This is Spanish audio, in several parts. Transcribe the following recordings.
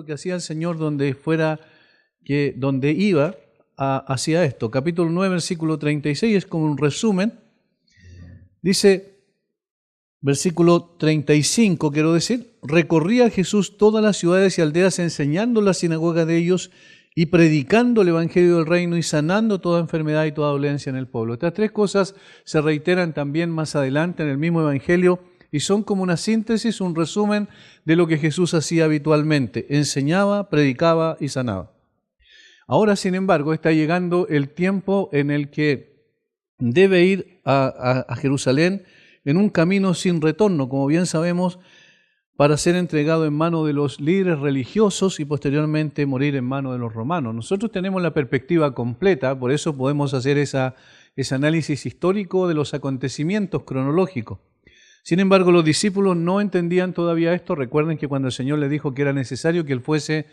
que hacía el Señor donde iba hacia esto. Capítulo 9, versículo 36 es como un resumen. Dice, versículo 35, quiero decir, recorría Jesús todas las ciudades y aldeas enseñando en la sinagoga de ellos y predicando el evangelio del reino y sanando toda enfermedad y toda dolencia en el pueblo. Estas tres cosas se reiteran también más adelante en el mismo evangelio y son como una síntesis, un resumen de lo que Jesús hacía habitualmente. Enseñaba, predicaba y sanaba. Ahora, sin embargo, está llegando el tiempo en el que debe ir a Jerusalén en un camino sin retorno, como bien sabemos, para ser entregado en manos de los líderes religiosos y posteriormente morir en manos de los romanos. Nosotros tenemos la perspectiva completa, por eso podemos hacer ese análisis histórico de los acontecimientos cronológicos. Sin embargo, los discípulos no entendían todavía esto. Recuerden que cuando el Señor les dijo que era necesario que Él fuese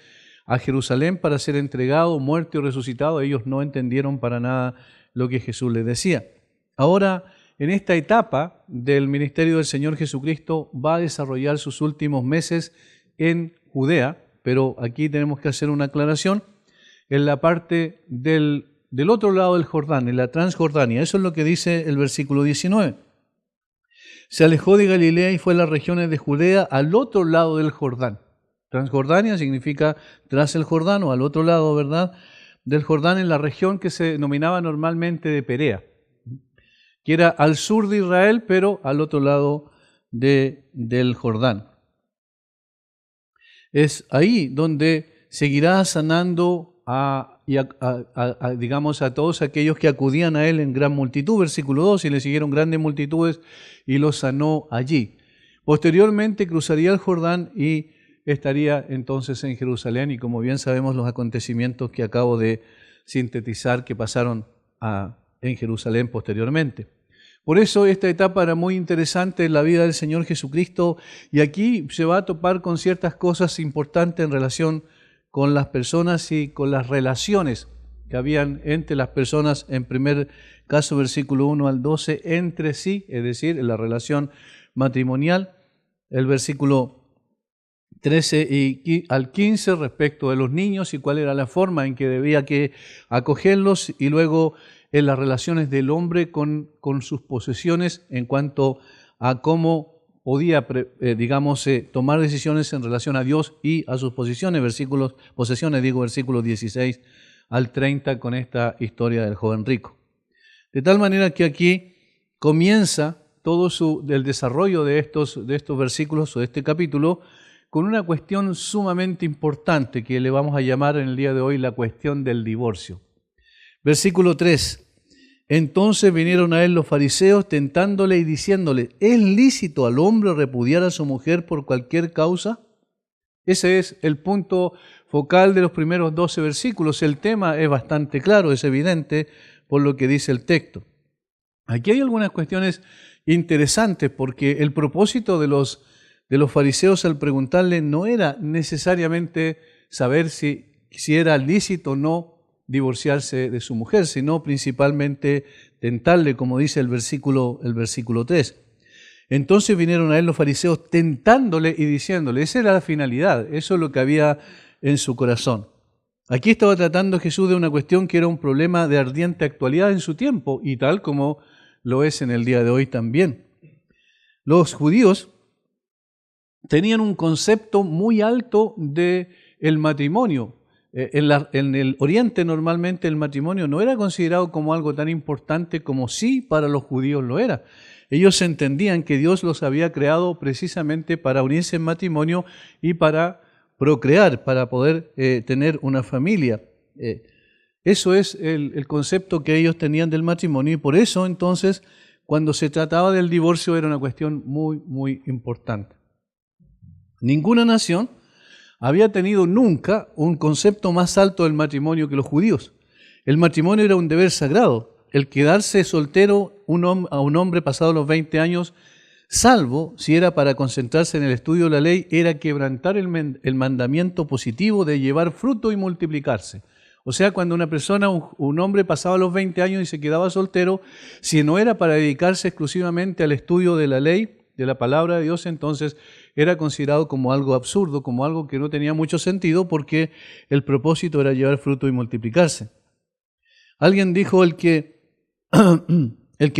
a Jerusalén para ser entregado, muerto y resucitado, ellos no entendieron para nada lo que Jesús les decía. Ahora, en esta etapa del ministerio del Señor Jesucristo, va a desarrollar sus últimos meses en Judea, pero aquí tenemos que hacer una aclaración, en la parte del otro lado del Jordán, en la Transjordania. Eso es lo que dice el versículo 19. Se alejó de Galilea y fue a las regiones de Judea al otro lado del Jordán. Transjordania significa tras el Jordán o al otro lado, ¿verdad?, del Jordán, en la región que se denominaba normalmente de Perea, que era al sur de Israel, pero al otro lado del Jordán. Es ahí donde seguirá sanando digamos, a todos aquellos que acudían a Él en gran multitud, versículo 2, y le siguieron grandes multitudes y los sanó allí. Posteriormente cruzaría el Jordán y estaría entonces en Jerusalén, y como bien sabemos los acontecimientos que acabo de sintetizar que pasaron en Jerusalén posteriormente. Por eso esta etapa era muy interesante en la vida del Señor Jesucristo, y aquí se va a topar con ciertas cosas importantes en relación con las personas y con las relaciones que habían entre las personas, en primer caso versículo 1 al 12, entre sí, es decir, en la relación matrimonial, el versículo 13 al 15 respecto de los niños y cuál era la forma en que debía que acogerlos, y luego en las relaciones del hombre con sus posesiones en cuanto a cómo podía, tomar decisiones en relación a Dios y a sus posesiones, versículos 16 al 30 con esta historia del joven rico. De tal manera que aquí comienza todo el desarrollo de estos versículos o de este capítulo con una cuestión sumamente importante que le vamos a llamar en el día de hoy la cuestión del divorcio. Versículo 3. Entonces vinieron a él los fariseos tentándole y diciéndole, ¿es lícito al hombre repudiar a su mujer por cualquier causa? Ese es el punto focal de los primeros 12 versículos. El tema es bastante claro, es evidente por lo que dice el texto. Aquí hay algunas cuestiones interesantes porque el propósito de los fariseos al preguntarle no era necesariamente saber si era lícito o no divorciarse de su mujer, sino principalmente tentarle, como dice el versículo 3. Entonces vinieron a él los fariseos tentándole y diciéndole, esa era la finalidad, eso es lo que había en su corazón. Aquí estaba tratando Jesús de una cuestión que era un problema de ardiente actualidad en su tiempo y tal como lo es en el día de hoy también. Los judíos tenían un concepto muy alto del matrimonio. En el Oriente normalmente el matrimonio no era considerado como algo tan importante como sí para los judíos lo era. Ellos entendían que Dios los había creado precisamente para unirse en matrimonio y para procrear, para poder tener una familia. Eso es el concepto que ellos tenían del matrimonio, y por eso entonces cuando se trataba del divorcio era una cuestión muy, muy importante. Ninguna nación había tenido nunca un concepto más alto del matrimonio que los judíos. El matrimonio era un deber sagrado. El quedarse soltero a un hombre pasado los 20 años, salvo si era para concentrarse en el estudio de la ley, era quebrantar el mandamiento positivo de llevar fruto y multiplicarse. O sea, cuando una persona, un hombre pasaba los 20 años y se quedaba soltero, si no era para dedicarse exclusivamente al estudio de la ley, de la palabra de Dios, entonces era considerado como algo absurdo, como algo que no tenía mucho sentido, porque el propósito era llevar fruto y multiplicarse. Alguien dijo, el que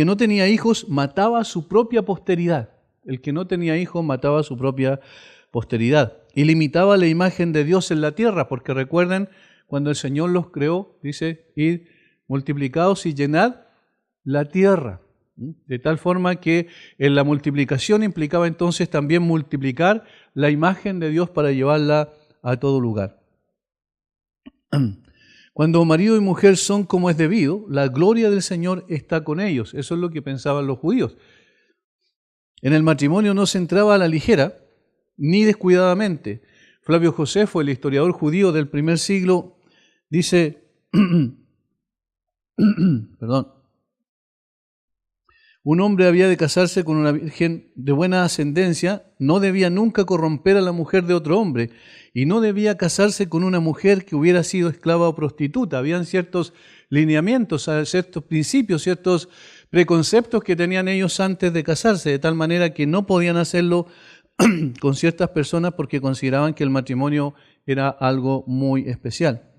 no tenía hijos mataba a su propia posteridad. El que no tenía hijos mataba a su propia posteridad y limitaba la imagen de Dios en la tierra, porque recuerden, cuando el Señor los creó, dice, id multiplicaos y llenad la tierra. De tal forma que en la multiplicación implicaba entonces también multiplicar la imagen de Dios para llevarla a todo lugar. Cuando marido y mujer son como es debido, la gloria del Señor está con ellos. Eso es lo que pensaban los judíos. En el matrimonio no se entraba a la ligera ni descuidadamente. Flavio Josefo, el historiador judío del primer siglo, dice, perdón, un hombre había de casarse con una virgen de buena ascendencia, no debía nunca corromper a la mujer de otro hombre y no debía casarse con una mujer que hubiera sido esclava o prostituta. Habían ciertos lineamientos, ciertos principios, ciertos preconceptos que tenían ellos antes de casarse, de tal manera que no podían hacerlo con ciertas personas porque consideraban que el matrimonio era algo muy especial.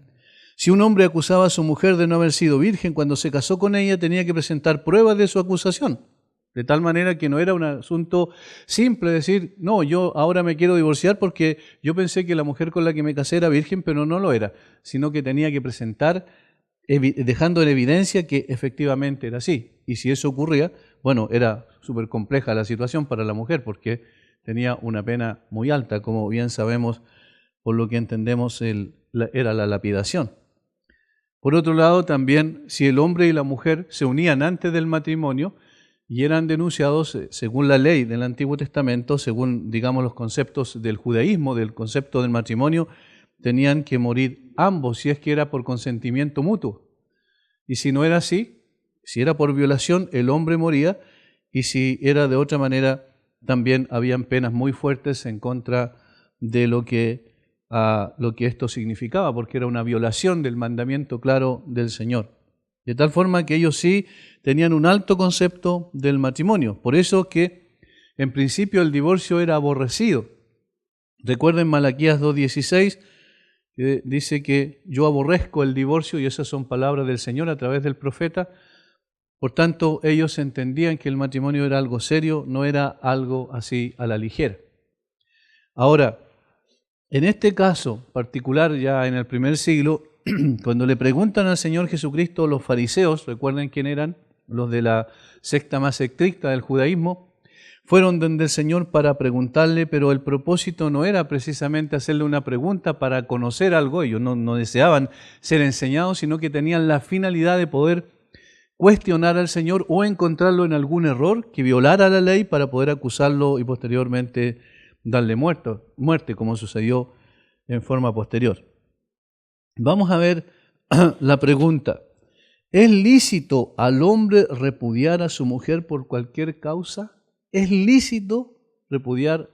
Si un hombre acusaba a su mujer de no haber sido virgen cuando se casó con ella, tenía que presentar pruebas de su acusación. De tal manera que no era un asunto simple decir, no, yo ahora me quiero divorciar porque yo pensé que la mujer con la que me casé era virgen, pero no lo era, sino que tenía que presentar, dejando en evidencia que efectivamente era así. Y si eso ocurría, bueno, era súper compleja la situación para la mujer porque tenía una pena muy alta, como bien sabemos, por lo que entendemos era la lapidación. Por otro lado, también, si el hombre y la mujer se unían antes del matrimonio y eran denunciados según la ley del Antiguo Testamento, según, digamos, los conceptos del judaísmo, del concepto del matrimonio, tenían que morir ambos, si es que era por consentimiento mutuo. Y si no era así, si era por violación, el hombre moría, y si era de otra manera, también habían penas muy fuertes en contra de lo que esto significaba, porque era una violación del mandamiento claro del Señor. De tal forma que ellos sí tenían un alto concepto del matrimonio. Por eso que en principio el divorcio era aborrecido. Recuerden Malaquías 2:16, que dice que yo aborrezco el divorcio, y esas son palabras del Señor a través del profeta. Por tanto, ellos entendían que el matrimonio era algo serio, no era algo así a la ligera. Ahora, en este caso particular, ya en el primer siglo, cuando le preguntan al Señor Jesucristo los fariseos, recuerden quién eran, los de la secta más estricta del judaísmo, fueron donde el Señor para preguntarle, pero el propósito no era precisamente hacerle una pregunta para conocer algo, ellos no deseaban ser enseñados, sino que tenían la finalidad de poder cuestionar al Señor o encontrarlo en algún error que violara la ley para poder acusarlo y posteriormente darle muerte, como sucedió en forma posterior. Vamos a ver la pregunta. ¿Es lícito al hombre repudiar a su mujer por cualquier causa? ¿Es lícito repudiar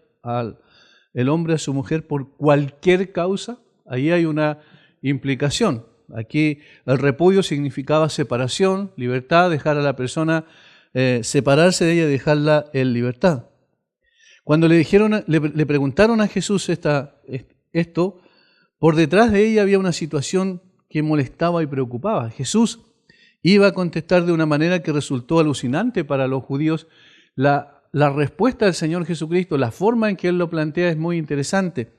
el hombre a su mujer por cualquier causa? Ahí hay una implicación. Aquí el repudio significaba separación, libertad, dejar a la persona, separarse de ella y dejarla en libertad. Cuando le preguntaron a Jesús esto, por detrás de ella había una situación que molestaba y preocupaba. Jesús iba a contestar de una manera que resultó alucinante para los judíos. La respuesta del Señor Jesucristo, la forma en que Él lo plantea es muy interesante.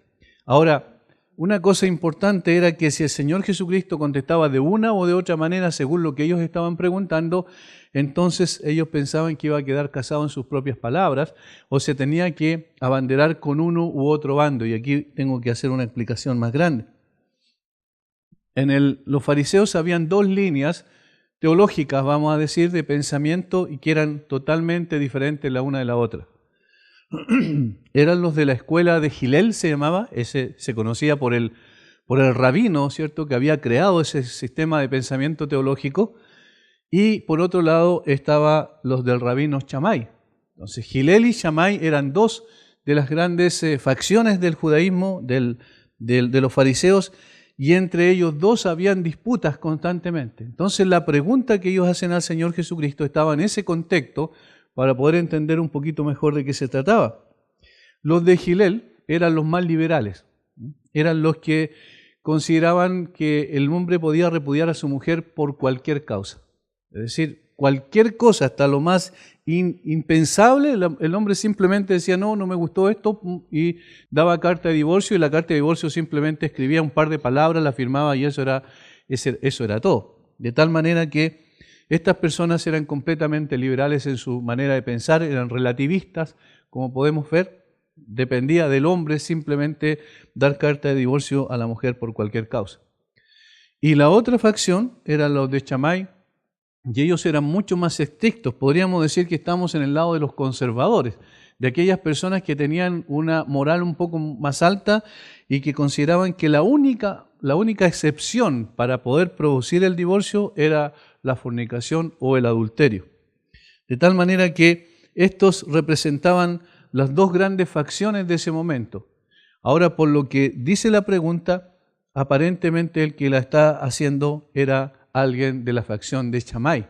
Ahora, una cosa importante era que si el Señor Jesucristo contestaba de una o de otra manera según lo que ellos estaban preguntando, entonces ellos pensaban que iba a quedar casado en sus propias palabras o se tenía que abanderar con uno u otro bando. Y aquí tengo que hacer una explicación más grande. Los fariseos habían dos líneas teológicas, vamos a decir, de pensamiento y que eran totalmente diferentes la una de la otra. Eran los de la escuela de Gilel, se llamaba, ese se conocía por el rabino, ¿cierto?, que había creado ese sistema de pensamiento teológico, y por otro lado estaba los del rabino Shammai. Entonces Gilel y Shammai eran dos de las grandes facciones del judaísmo, de los fariseos, y entre ellos dos habían disputas constantemente. Entonces la pregunta que ellos hacen al Señor Jesucristo estaba en ese contexto, para poder entender un poquito mejor de qué se trataba. Los de Gilel eran los más liberales, eran los que consideraban que el hombre podía repudiar a su mujer por cualquier causa. Es decir, cualquier cosa, hasta lo más impensable, el hombre simplemente decía, no me gustó esto, y daba carta de divorcio, y la carta de divorcio simplemente escribía un par de palabras, la firmaba, y eso era todo. De tal manera que estas personas eran completamente liberales en su manera de pensar, eran relativistas, como podemos ver. Dependía del hombre simplemente dar carta de divorcio a la mujer por cualquier causa. Y la otra facción eran los de Shammai, y ellos eran mucho más estrictos. Podríamos decir que estamos en el lado de los conservadores, de aquellas personas que tenían una moral un poco más alta y que consideraban que la única excepción para poder producir el divorcio era la fornicación o el adulterio. De tal manera que estos representaban las dos grandes facciones de ese momento. Ahora, por lo que dice la pregunta, aparentemente el que la está haciendo era alguien de la facción de Shammai.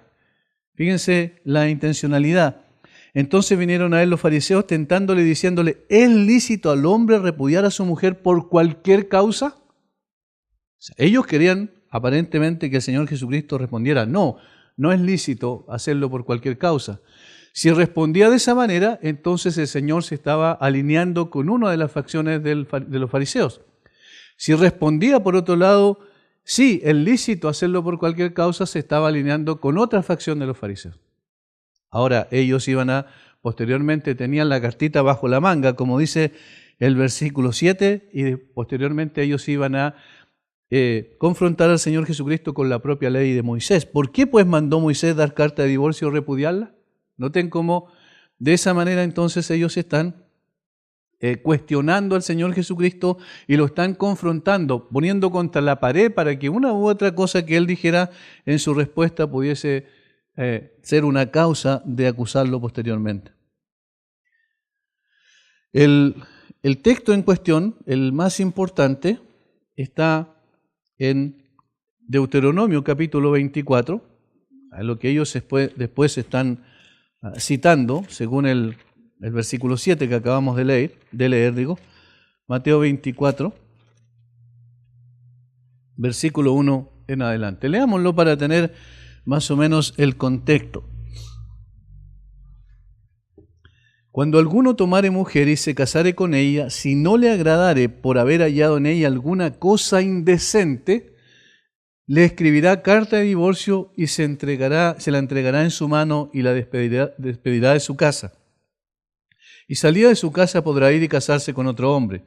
Fíjense la intencionalidad. Entonces vinieron a él los fariseos tentándole y diciéndole, ¿es lícito al hombre repudiar a su mujer por cualquier causa? O sea, ellos querían aparentemente que el Señor Jesucristo respondiera, no es lícito hacerlo por cualquier causa. Si respondía de esa manera, entonces el Señor se estaba alineando con una de las facciones de los fariseos. Si respondía por otro lado, sí, es lícito hacerlo por cualquier causa, se estaba alineando con otra facción de los fariseos. Ahora, ellos posteriormente tenían la cartita bajo la manga, como dice el versículo 7, y posteriormente ellos iban a confrontar al Señor Jesucristo con la propia ley de Moisés. ¿Por qué pues mandó Moisés dar carta de divorcio o repudiarla? Noten cómo de esa manera entonces ellos están cuestionando al Señor Jesucristo y lo están confrontando, poniendo contra la pared para que una u otra cosa que Él dijera en su respuesta pudiese ser una causa de acusarlo posteriormente. El texto en cuestión, el más importante, está en Deuteronomio capítulo 24, a lo que ellos después están citando, según el versículo 7 que acabamos de leer, Mateo 24, versículo 1 en adelante. Leámoslo para tener más o menos el contexto. Cuando alguno tomare mujer y se casare con ella, si no le agradare por haber hallado en ella alguna cosa indecente, le escribirá carta de divorcio y se la entregará en su mano y la despedirá de su casa. Y salida de su casa podrá ir y casarse con otro hombre.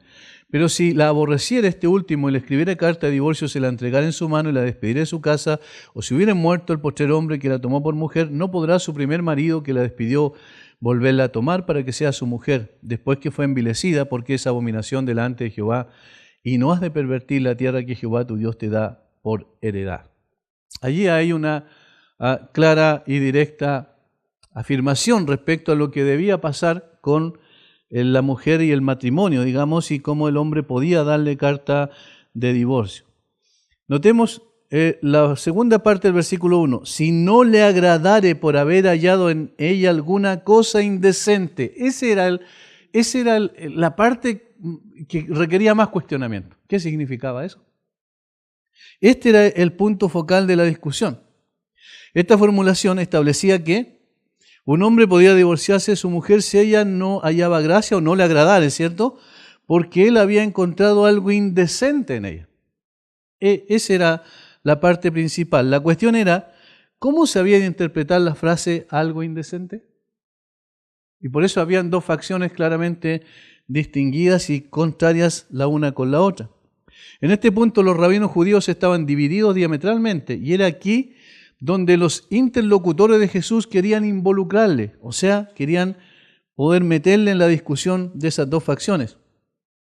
Pero si la aborreciera este último y le escribiera carta de divorcio, se la entregará en su mano y la despedirá de su casa, o si hubiera muerto el postrer hombre que la tomó por mujer, no podrá su primer marido que la despidió volverla a tomar para que sea su mujer, después que fue envilecida, porque es abominación delante de Jehová, y no has de pervertir la tierra que Jehová tu Dios te da por heredad. Allí hay una clara y directa afirmación respecto a lo que debía pasar con la mujer y el matrimonio, digamos, y cómo el hombre podía darle carta de divorcio. Notemos la segunda parte del versículo 1. Si no le agradare por haber hallado en ella alguna cosa indecente. Esa era la parte que requería más cuestionamiento. ¿Qué significaba eso? Este era el punto focal de la discusión. Esta formulación establecía que un hombre podía divorciarse de su mujer si ella no hallaba gracia o no le agradara, ¿cierto? Porque él había encontrado algo indecente en ella. Esa era la parte principal. La cuestión era, ¿cómo se había de interpretar la frase algo indecente? Y por eso habían dos facciones claramente distinguidas y contrarias la una con la otra. En este punto los rabinos judíos estaban divididos diametralmente y era aquí donde los interlocutores de Jesús querían involucrarle, o sea, querían poder meterle en la discusión de esas dos facciones.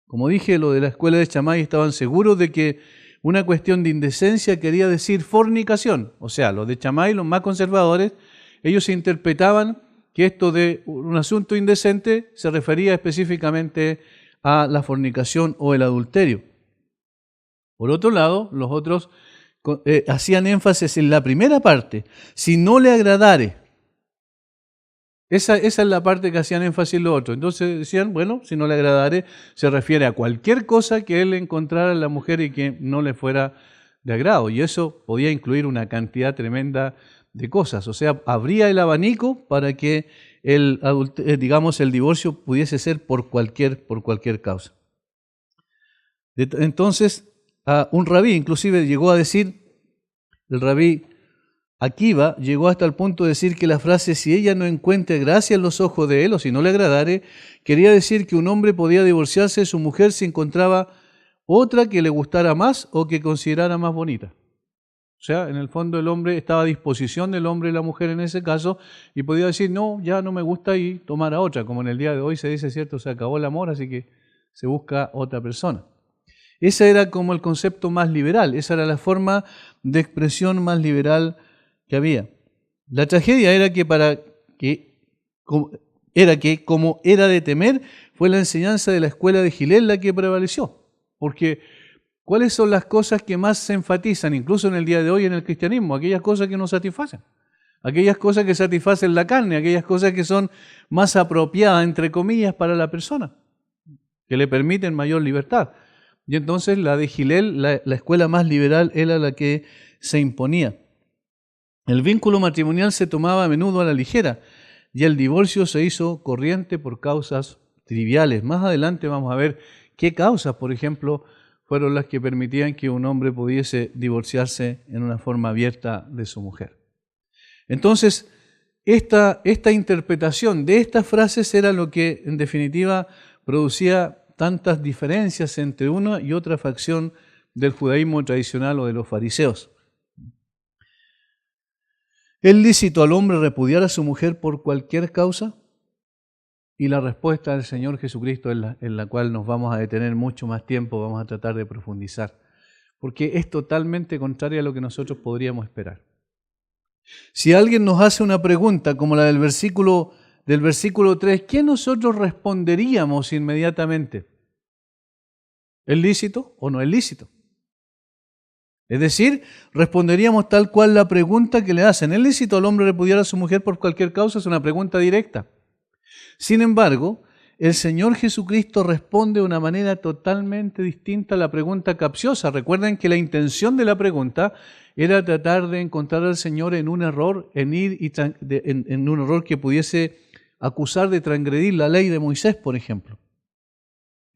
Como dije, los de la escuela de Shammai estaban seguros de que una cuestión de indecencia quería decir fornicación, o sea, los de Shammai, los más conservadores, ellos interpretaban que esto de un asunto indecente se refería específicamente a la fornicación o el adulterio. Por otro lado, los otros hacían énfasis en la primera parte, si no le agradare. Esa es la parte que hacían énfasis los otros. Entonces decían, bueno, si no le agradare, se refiere a cualquier cosa que él encontrara en la mujer y que no le fuera de agrado. Y eso podía incluir una cantidad tremenda de cosas. O sea, abría el abanico para que el divorcio pudiese ser por cualquier causa. Entonces, un rabí inclusive llegó a decir, el rabí Akiva llegó hasta el punto de decir que la frase si ella no encuentre gracia en los ojos de él o si no le agradare, quería decir que un hombre podía divorciarse de su mujer si encontraba otra que le gustara más o que considerara más bonita. O sea, en el fondo el hombre estaba a disposición del hombre y la mujer en ese caso y podía decir, no, ya no me gusta y tomar a otra, como en el día de hoy se dice, ¿cierto? Se acabó el amor, así que se busca otra persona. Ese era como el concepto más liberal, esa era la forma de expresión más liberal que había. La tragedia era que como era de temer, fue la enseñanza de la escuela de Gilel la que prevaleció. Porque, ¿cuáles son las cosas que más se enfatizan, incluso en el día de hoy en el cristianismo? Aquellas cosas que nos satisfacen. Aquellas cosas que satisfacen la carne, aquellas cosas que son más apropiadas, entre comillas, para la persona, que le permiten mayor libertad. Y entonces la de Gilel, la escuela más liberal, era la que se imponía. El vínculo matrimonial se tomaba a menudo a la ligera y el divorcio se hizo corriente por causas triviales. Más adelante vamos a ver qué causas, por ejemplo, fueron las que permitían que un hombre pudiese divorciarse en una forma abierta de su mujer. Entonces, esta interpretación de estas frases era lo que en definitiva producía tantas diferencias entre una y otra facción del judaísmo tradicional o de los fariseos. ¿Es lícito al hombre repudiar a su mujer por cualquier causa? Y la respuesta del Señor Jesucristo en la cual nos vamos a detener mucho más tiempo, vamos a tratar de profundizar, porque es totalmente contraria a lo que nosotros podríamos esperar. Si alguien nos hace una pregunta como la del versículo 3, ¿qué nosotros responderíamos inmediatamente? ¿Es lícito o no es lícito? Es decir, responderíamos tal cual la pregunta que le hacen. ¿Es lícito al hombre repudiar a su mujer por cualquier causa? Es una pregunta directa. Sin embargo, el Señor Jesucristo responde de una manera totalmente distinta a la pregunta capciosa. Recuerden que la intención de la pregunta era tratar de encontrar al Señor en un error, en un error que pudiese acusar de transgredir la ley de Moisés, por ejemplo.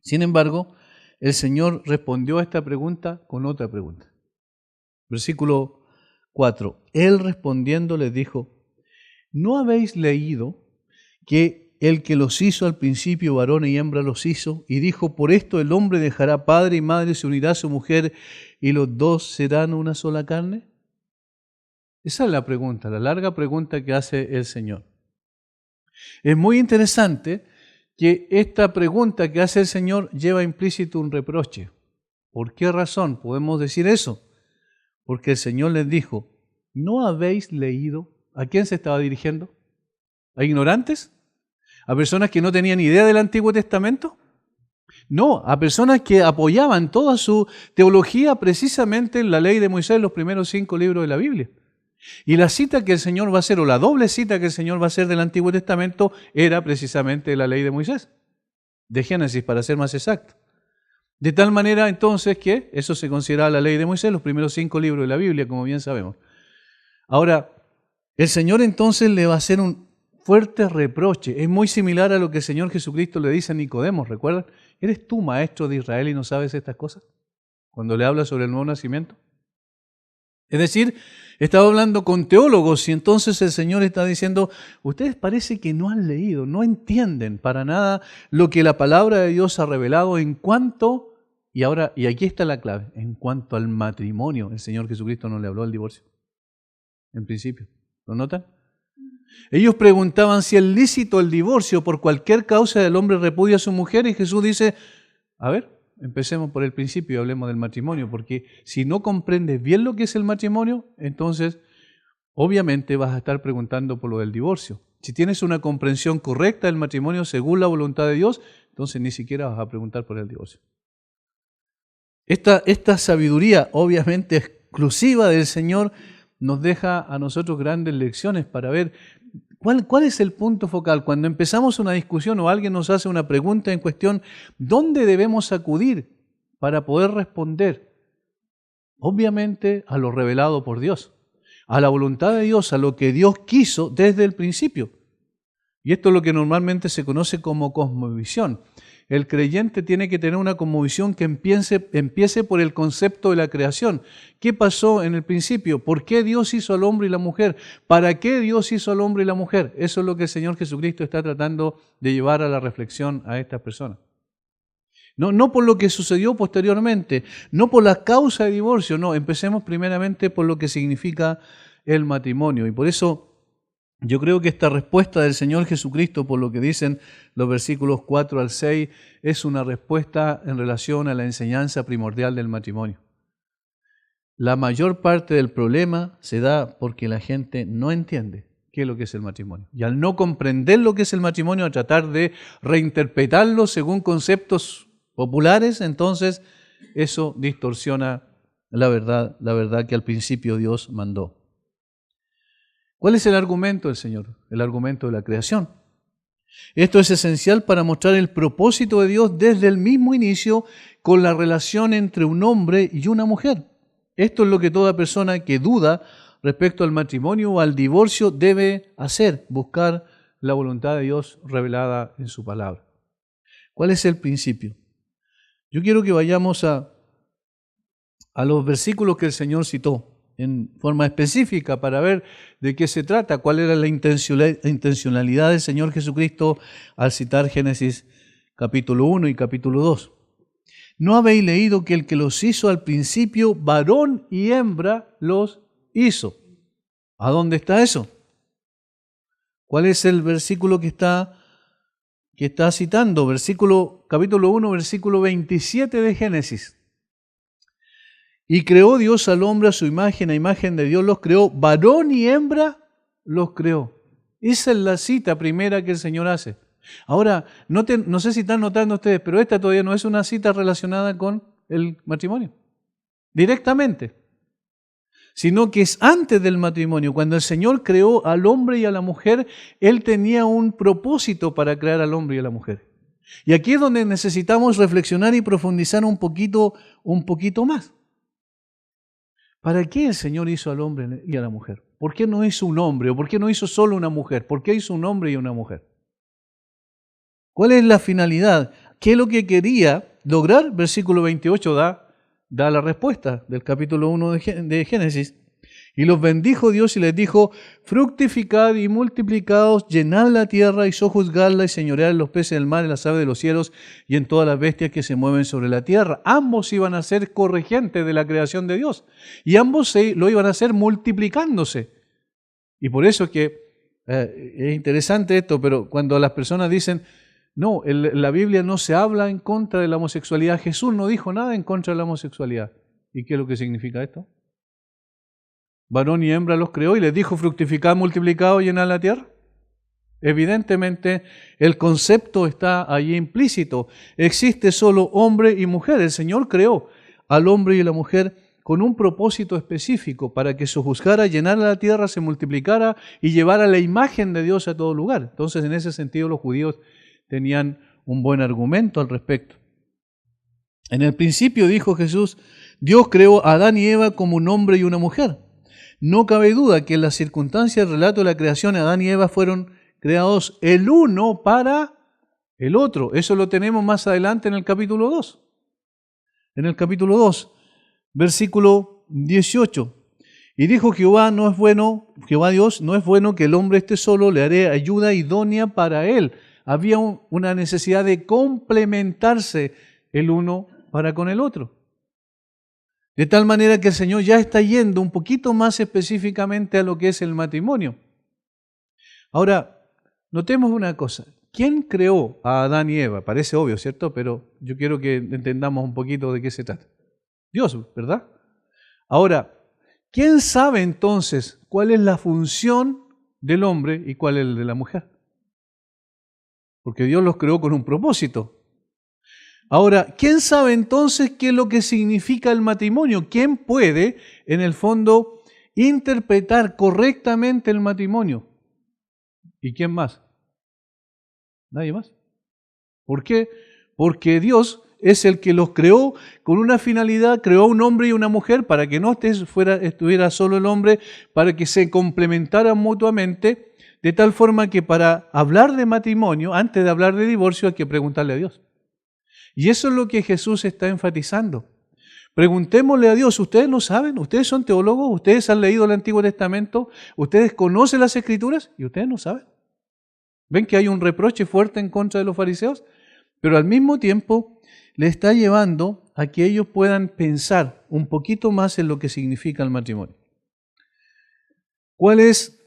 Sin embargo, el Señor respondió a esta pregunta con otra pregunta. Versículo 4. Él respondiendo les dijo, ¿no habéis leído que el que los hizo al principio, varón y hembra los hizo? Y dijo, por esto el hombre dejará padre y madre, se unirá a su mujer, y los dos serán una sola carne. Esa es la pregunta, la larga pregunta que hace el Señor. Es muy interesante que esta pregunta que hace el Señor lleva implícito un reproche. ¿Por qué razón podemos decir eso? Porque el Señor les dijo, ¿no habéis leído? ¿A quién se estaba dirigiendo? ¿A ignorantes? ¿A personas que no tenían idea del Antiguo Testamento? No, a personas que apoyaban toda su teología precisamente en la ley de Moisés, los primeros 5 libros de la Biblia. Y la cita que el Señor va a hacer, o la doble cita que el Señor va a hacer del Antiguo Testamento, era precisamente la ley de Moisés, de Génesis para ser más exacto. De tal manera entonces que eso se considera la ley de Moisés, los primeros 5 libros de la Biblia, como bien sabemos. Ahora, el Señor entonces le va a hacer un fuerte reproche. Es muy similar a lo que el Señor Jesucristo le dice a Nicodemo, ¿recuerdan? ¿Eres tú maestro de Israel y no sabes estas cosas? Cuando le habla sobre el nuevo nacimiento. Es decir, estaba hablando con teólogos y entonces el Señor está diciendo, ustedes parece que no han leído, no entienden para nada lo que la palabra de Dios ha revelado en cuanto, y aquí está la clave, en cuanto al matrimonio. El Señor Jesucristo no le habló del divorcio, en principio. ¿Lo notan? Ellos preguntaban si es lícito el divorcio por cualquier causa del hombre repudia a su mujer y Jesús dice, a ver, empecemos por el principio y hablemos del matrimonio, porque si no comprendes bien lo que es el matrimonio, entonces obviamente vas a estar preguntando por lo del divorcio. Si tienes una comprensión correcta del matrimonio según la voluntad de Dios, entonces ni siquiera vas a preguntar por el divorcio. Esta sabiduría obviamente exclusiva del Señor nos deja a nosotros grandes lecciones para ver ¿Cuál es el punto focal? Cuando empezamos una discusión o alguien nos hace una pregunta en cuestión, ¿dónde debemos acudir para poder responder? Obviamente a lo revelado por Dios, a la voluntad de Dios, a lo que Dios quiso desde el principio. Y esto es lo que normalmente se conoce como cosmovisión. El creyente tiene que tener una cosmovisión que empiece por el concepto de la creación. ¿Qué pasó en el principio? ¿Por qué Dios hizo al hombre y la mujer? ¿Para qué Dios hizo al hombre y la mujer? Eso es lo que el Señor Jesucristo está tratando de llevar a la reflexión a estas personas. No por lo que sucedió posteriormente, no por la causa de divorcio, no, empecemos primeramente por lo que significa el matrimonio. Y por eso yo creo que esta respuesta del Señor Jesucristo, por lo que dicen los versículos 4 al 6, es una respuesta en relación a la enseñanza primordial del matrimonio. La mayor parte del problema se da porque la gente no entiende qué es lo que es el matrimonio. Y al no comprender lo que es el matrimonio, a tratar de reinterpretarlo según conceptos populares, entonces eso distorsiona la verdad que al principio Dios mandó. ¿Cuál es el argumento del Señor? El argumento de la creación. Esto es esencial para mostrar el propósito de Dios desde el mismo inicio con la relación entre un hombre y una mujer. Esto es lo que toda persona que duda respecto al matrimonio o al divorcio debe hacer, buscar la voluntad de Dios revelada en su palabra. ¿Cuál es el principio? Yo quiero que vayamos a los versículos que el Señor citó en forma específica para ver de qué se trata, cuál era la intencionalidad del Señor Jesucristo al citar Génesis capítulo 1 y capítulo 2. ¿No habéis leído que el que los hizo al principio, varón y hembra, los hizo? ¿A dónde está eso? ¿Cuál es el versículo que está citando? Capítulo 1, versículo 27 de Génesis. Y creó Dios al hombre a su imagen, a imagen de Dios los creó, varón y hembra los creó. Esa es la cita primera que el Señor hace. Ahora, no sé si están notando ustedes, pero esta todavía no es una cita relacionada con el matrimonio, directamente, sino que es antes del matrimonio. Cuando el Señor creó al hombre y a la mujer, Él tenía un propósito para crear al hombre y a la mujer. Y aquí es donde necesitamos reflexionar y profundizar un poquito más. ¿Para qué el Señor hizo al hombre y a la mujer? ¿Por qué no hizo un hombre? ¿O por qué no hizo solo una mujer? ¿Por qué hizo un hombre y una mujer? ¿Cuál es la finalidad? ¿Qué es lo que quería lograr? Versículo 28 da la respuesta del capítulo 1 de Génesis. Y los bendijo Dios y les dijo, fructificad y multiplicaos, llenad la tierra y sojuzgadla y señoread en los peces del mar, en las aves de los cielos y en todas las bestias que se mueven sobre la tierra. Ambos iban a ser corregentes de la creación de Dios y ambos lo iban a hacer multiplicándose. Y por eso es que es interesante esto, pero cuando las personas dicen, no, la Biblia no se habla en contra de la homosexualidad, Jesús no dijo nada en contra de la homosexualidad. ¿Y qué es lo que significa esto? Varón y hembra los creó y les dijo, fructificad, multiplicad, llenad la tierra. Evidentemente, el concepto está allí implícito. Existe solo hombre y mujer. El Señor creó al hombre y a la mujer con un propósito específico para que sojuzgara, llenara la tierra, se multiplicara y llevara la imagen de Dios a todo lugar. Entonces, en ese sentido, los judíos tenían un buen argumento al respecto. En el principio, dijo Jesús, Dios creó a Adán y Eva como un hombre y una mujer. No cabe duda que en las circunstancias del relato de la creación, Adán y Eva fueron creados el uno para el otro. Eso lo tenemos más adelante en el capítulo 2. En el capítulo 2, versículo 18. Y dijo Jehová Dios, no es bueno que el hombre esté solo, le haré ayuda idónea para él. Había una necesidad de complementarse el uno para con el otro. De tal manera que el Señor ya está yendo un poquito más específicamente a lo que es el matrimonio. Ahora, notemos una cosa. ¿Quién creó a Adán y Eva? Parece obvio, ¿cierto? Pero yo quiero que entendamos un poquito de qué se trata. Dios, ¿verdad? Ahora, ¿quién sabe entonces cuál es la función del hombre y cuál es el de la mujer? Porque Dios los creó con un propósito. Ahora, ¿quién sabe entonces qué es lo que significa el matrimonio? ¿Quién puede, en el fondo, interpretar correctamente el matrimonio? ¿Y quién más? Nadie más. ¿Por qué? Porque Dios es el que los creó con una finalidad, creó un hombre y una mujer para que no estuviera solo el hombre, para que se complementaran mutuamente, de tal forma que para hablar de matrimonio, antes de hablar de divorcio, hay que preguntarle a Dios. Y eso es lo que Jesús está enfatizando. Preguntémosle a Dios. ¿Ustedes no saben? ¿Ustedes son teólogos? ¿Ustedes han leído el Antiguo Testamento? ¿Ustedes conocen las Escrituras? Y ustedes no saben. ¿Ven que hay un reproche fuerte en contra de los fariseos? Pero al mismo tiempo le está llevando a que ellos puedan pensar un poquito más en lo que significa el matrimonio. ¿Cuál es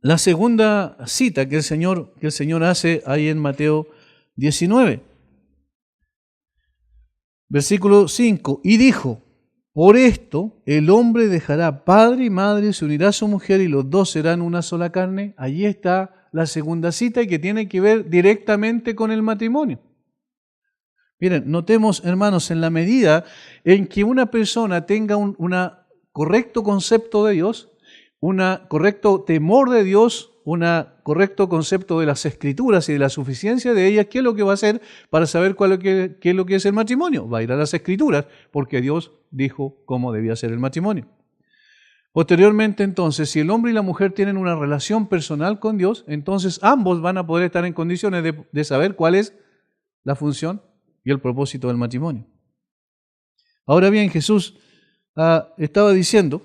la segunda cita que el Señor hace ahí en Mateo 19? Versículo 5. Y dijo: por esto el hombre dejará padre y madre, se unirá a su mujer y los dos serán una sola carne. Allí está la segunda cita y que tiene que ver directamente con el matrimonio. Miren, notemos, hermanos, en la medida en que una persona tenga un correcto concepto de Dios, un correcto temor de Dios, un correcto concepto de las Escrituras y de la suficiencia de ellas, ¿qué es lo que va a hacer para saber qué es lo que es el matrimonio? Va a ir a las Escrituras, porque Dios dijo cómo debía ser el matrimonio. Posteriormente, entonces, si el hombre y la mujer tienen una relación personal con Dios, entonces ambos van a poder estar en condiciones de saber cuál es la función y el propósito del matrimonio. Ahora bien, Jesús estaba diciendo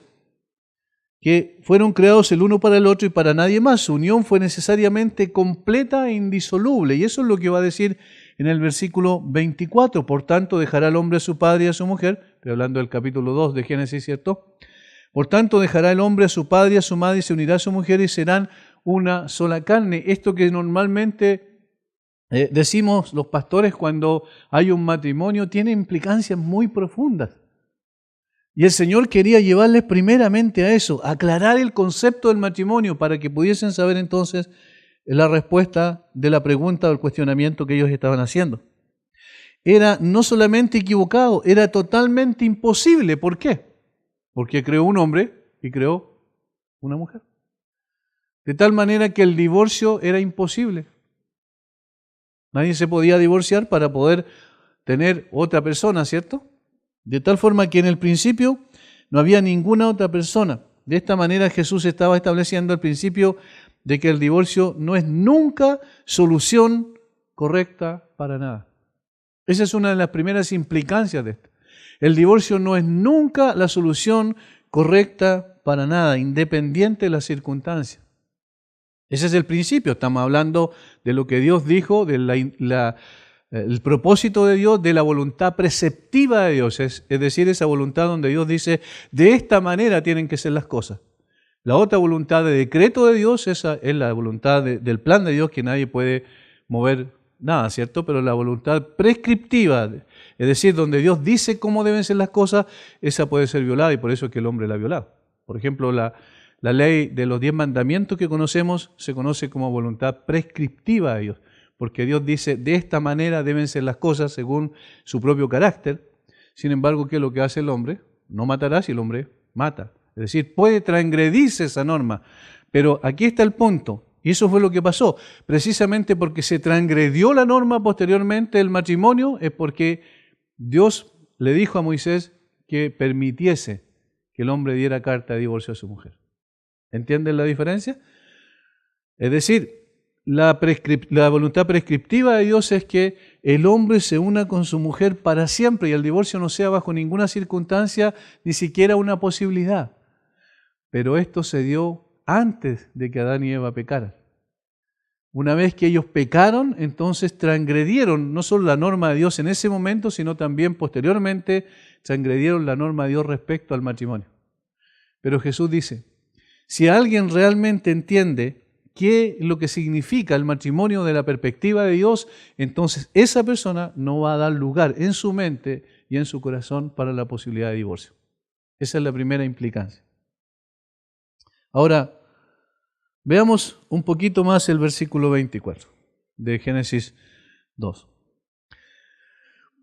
que fueron creados el uno para el otro y para nadie más. Su unión fue necesariamente completa e indisoluble. Y eso es lo que va a decir en el versículo 24. Por tanto, dejará el hombre a su padre y a su mujer. Estoy hablando del capítulo 2 de Génesis, ¿cierto? Por tanto, dejará el hombre a su padre y a su madre y se unirá a su mujer y serán una sola carne. Esto que normalmente decimos los pastores cuando hay un matrimonio tiene implicancias muy profundas. Y el Señor quería llevarles primeramente a eso, aclarar el concepto del matrimonio para que pudiesen saber entonces la respuesta de la pregunta o el cuestionamiento que ellos estaban haciendo. Era no solamente equivocado, era totalmente imposible. ¿Por qué? Porque creó un hombre y creó una mujer. De tal manera que el divorcio era imposible. Nadie se podía divorciar para poder tener otra persona, ¿cierto? De tal forma que en el principio no había ninguna otra persona. De esta manera Jesús estaba estableciendo el principio de que el divorcio no es nunca solución correcta para nada. Esa es una de las primeras implicancias de esto. El divorcio no es nunca la solución correcta para nada, independiente de las circunstancias. Ese es el principio. Estamos hablando de lo que Dios dijo, de el propósito de Dios, de la voluntad preceptiva de Dios, es decir, esa voluntad donde Dios dice, de esta manera tienen que ser las cosas. La otra voluntad de decreto de Dios, esa es la voluntad del plan de Dios, que nadie puede mover nada, ¿cierto? Pero la voluntad prescriptiva, es decir, donde Dios dice cómo deben ser las cosas, esa puede ser violada y por eso es que el hombre la ha violado. Por ejemplo, la ley de los 10 mandamientos que conocemos se conoce como voluntad prescriptiva de Dios. Porque Dios dice, de esta manera deben ser las cosas según su propio carácter. Sin embargo, ¿qué es lo que hace el hombre? No matarás y el hombre mata. Es decir, puede transgredirse esa norma. Pero aquí está el punto. Y eso fue lo que pasó. Precisamente porque se transgredió la norma posteriormente del matrimonio, es porque Dios le dijo a Moisés que permitiese que el hombre diera carta de divorcio a su mujer. ¿Entienden la diferencia? Es decir, la voluntad prescriptiva de Dios es que el hombre se una con su mujer para siempre y el divorcio no sea bajo ninguna circunstancia, ni siquiera una posibilidad. Pero esto se dio antes de que Adán y Eva pecaran. Una vez que ellos pecaron, entonces transgredieron no solo la norma de Dios en ese momento, sino también posteriormente transgredieron la norma de Dios respecto al matrimonio. Pero Jesús dice, si alguien realmente entiende qué es lo que significa el matrimonio de la perspectiva de Dios, entonces esa persona no va a dar lugar en su mente y en su corazón para la posibilidad de divorcio. Esa es la primera implicancia. Ahora, veamos un poquito más el versículo 24 de Génesis 2.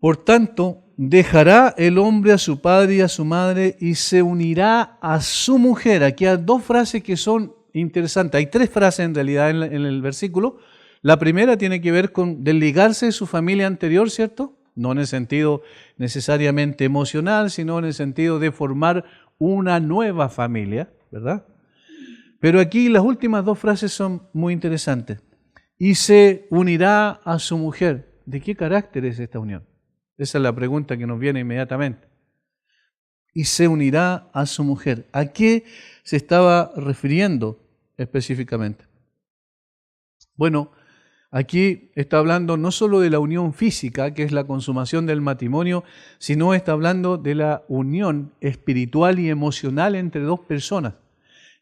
Por tanto, dejará el hombre a su padre y a su madre y se unirá a su mujer. Aquí hay dos frases que son interesante. Hay 3 frases en realidad en el versículo. La primera tiene que ver con desligarse de su familia anterior, ¿cierto? No en el sentido necesariamente emocional, sino en el sentido de formar una nueva familia, ¿verdad? Pero aquí las últimas 2 frases son muy interesantes. Y se unirá a su mujer. ¿De qué carácter es esta unión? Esa es la pregunta que nos viene inmediatamente. Y se unirá a su mujer. ¿A qué se estaba refiriendo específicamente? Bueno, aquí está hablando no solo de la unión física, que es la consumación del matrimonio, sino está hablando de la unión espiritual y emocional entre 2 personas.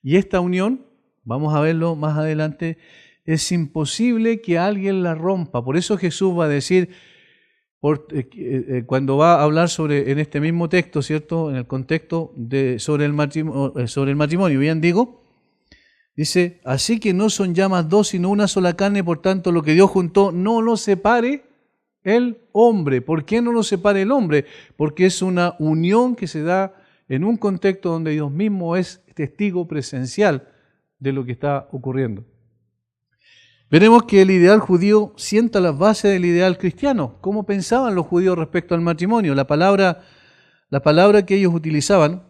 Y esta unión, vamos a verlo más adelante, es imposible que alguien la rompa. Por eso Jesús va a decir, cuando va a hablar en este mismo texto, ¿cierto? En el contexto sobre el matrimonio, bien digo, dice, así que no son ya más 2, sino una sola carne, por tanto lo que Dios juntó no lo separe el hombre. ¿Por qué no lo separe el hombre? Porque es una unión que se da en un contexto donde Dios mismo es testigo presencial de lo que está ocurriendo. Veremos que el ideal judío sienta las bases del ideal cristiano. ¿Cómo pensaban los judíos respecto al matrimonio? La palabra que ellos utilizaban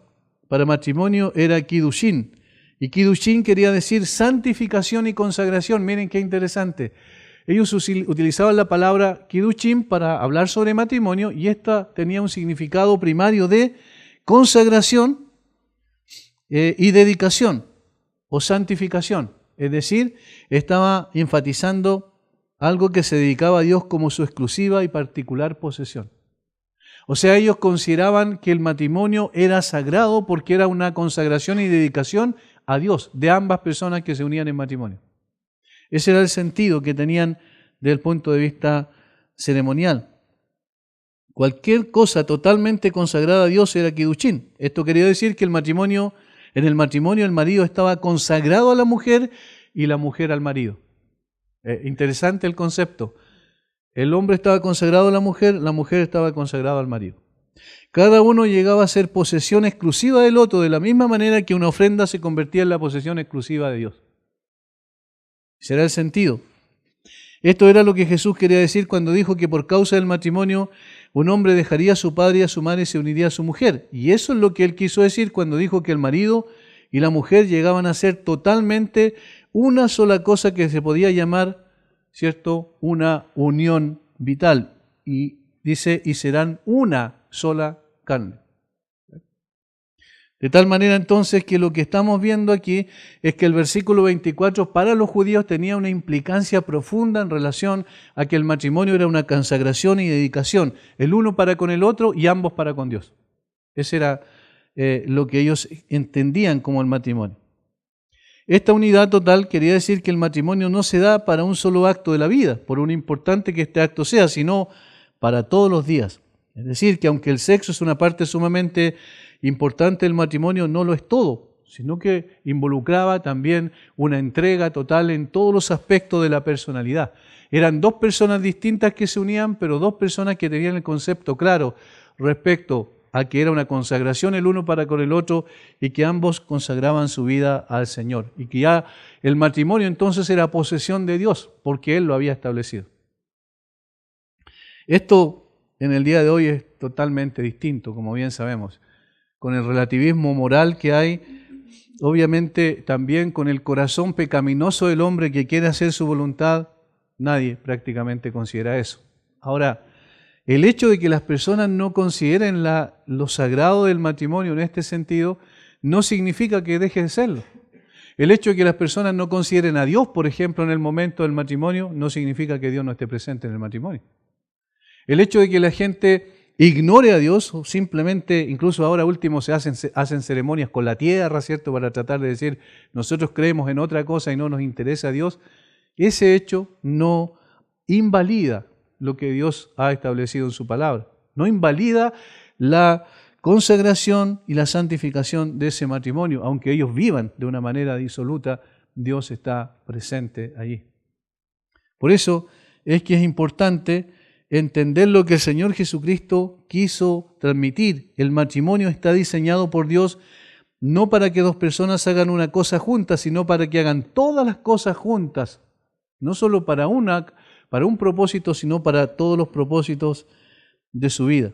para matrimonio era kiddushin. Y kiddushin quería decir santificación y consagración. Miren qué interesante. Ellos utilizaban la palabra kiddushin para hablar sobre matrimonio y esta tenía un significado primario de consagración y dedicación o santificación. Es decir, estaba enfatizando algo que se dedicaba a Dios como su exclusiva y particular posesión. O sea, ellos consideraban que el matrimonio era sagrado porque era una consagración y dedicación a Dios de ambas personas que se unían en matrimonio. Ese era el sentido que tenían desde el punto de vista ceremonial. Cualquier cosa totalmente consagrada a Dios era kiddushin. Esto quería decir que en el matrimonio el marido estaba consagrado a la mujer y la mujer al marido. Interesante el concepto. El hombre estaba consagrado a la mujer estaba consagrada al marido. Cada uno llegaba a ser posesión exclusiva del otro, de la misma manera que una ofrenda se convertía en la posesión exclusiva de Dios. Será el sentido. Esto era lo que Jesús quería decir cuando dijo que por causa del matrimonio un hombre dejaría a su padre y a su madre y se uniría a su mujer. Y eso es lo que él quiso decir cuando dijo que el marido y la mujer llegaban a ser totalmente una sola cosa que se podía llamar, ¿cierto?, una unión vital. Y dice, y serán una sola carne. De tal manera entonces que lo que estamos viendo aquí es que el versículo 24 para los judíos tenía una implicancia profunda en relación a que el matrimonio era una consagración y dedicación, el uno para con el otro y ambos para con Dios. Ese era lo que ellos entendían como el matrimonio. Esta unidad total quería decir que el matrimonio no se da para un solo acto de la vida, por un importante que este acto sea, sino para todos los días. Es decir, que aunque el sexo es una parte sumamente importante del matrimonio, no lo es todo, sino que involucraba también una entrega total en todos los aspectos de la personalidad. Eran 2 personas distintas que se unían, pero 2 personas que tenían el concepto claro respecto a que era una consagración el uno para con el otro y que ambos consagraban su vida al Señor. Y que ya el matrimonio entonces era posesión de Dios, porque Él lo había establecido. Esto en el día de hoy es totalmente distinto, como bien sabemos, con el relativismo moral que hay, obviamente también con el corazón pecaminoso del hombre que quiere hacer su voluntad, nadie prácticamente considera eso. Ahora, el hecho de que las personas no consideren lo sagrado del matrimonio en este sentido, no significa que deje de serlo. El hecho de que las personas no consideren a Dios, por ejemplo, en el momento del matrimonio, no significa que Dios no esté presente en el matrimonio. El hecho de que la gente ignore a Dios, o simplemente, incluso ahora último, se hacen ceremonias con la tierra, ¿cierto?, para tratar de decir, nosotros creemos en otra cosa y no nos interesa a Dios, ese hecho no invalida lo que Dios ha establecido en su palabra. No invalida la consagración y la santificación de ese matrimonio, aunque ellos vivan de una manera disoluta, Dios está presente allí. Por eso es que es importante entender lo que el Señor Jesucristo quiso transmitir. El matrimonio está diseñado por Dios no para que dos personas hagan una cosa juntas, sino para que hagan todas las cosas juntas, no solo para un propósito, sino para todos los propósitos de su vida.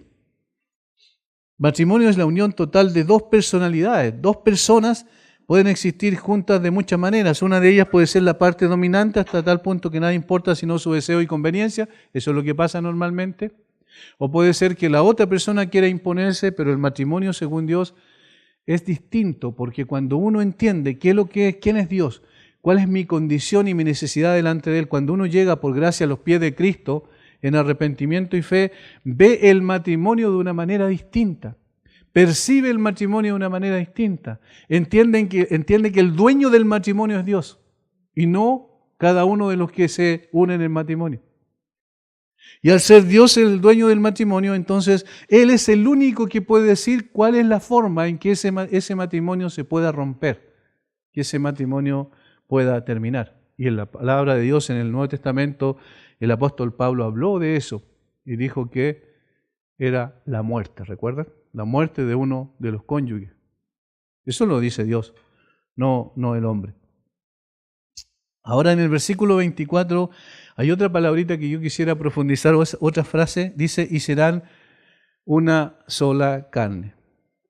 Matrimonio es la unión total de dos personalidades. Dos personas pueden existir juntas de muchas maneras. Una de ellas puede ser la parte dominante hasta tal punto que nada importa sino su deseo y conveniencia. Eso es lo que pasa normalmente. O puede ser que la otra persona quiera imponerse, pero el matrimonio, según Dios, es distinto, porque cuando uno entiende qué es lo que es, quién es Dios, cuál es mi condición y mi necesidad delante de Él, cuando uno llega por gracia a los pies de Cristo, en arrepentimiento y fe, ve el matrimonio de una manera distinta, percibe el matrimonio de una manera distinta, entiende que el dueño del matrimonio es Dios y no cada uno de los que se unen en el matrimonio. Y al ser Dios el dueño del matrimonio, entonces Él es el único que puede decir cuál es la forma en que ese matrimonio se pueda romper, que ese matrimonio pueda terminar. Y en la palabra de Dios en el Nuevo Testamento, el apóstol Pablo habló de eso y dijo que era la muerte, ¿recuerdan? La muerte de uno de los cónyuges. Eso lo dice Dios, no el hombre. Ahora en el versículo 24 hay otra palabrita que yo quisiera profundizar, otra frase, dice, y serán una sola carne.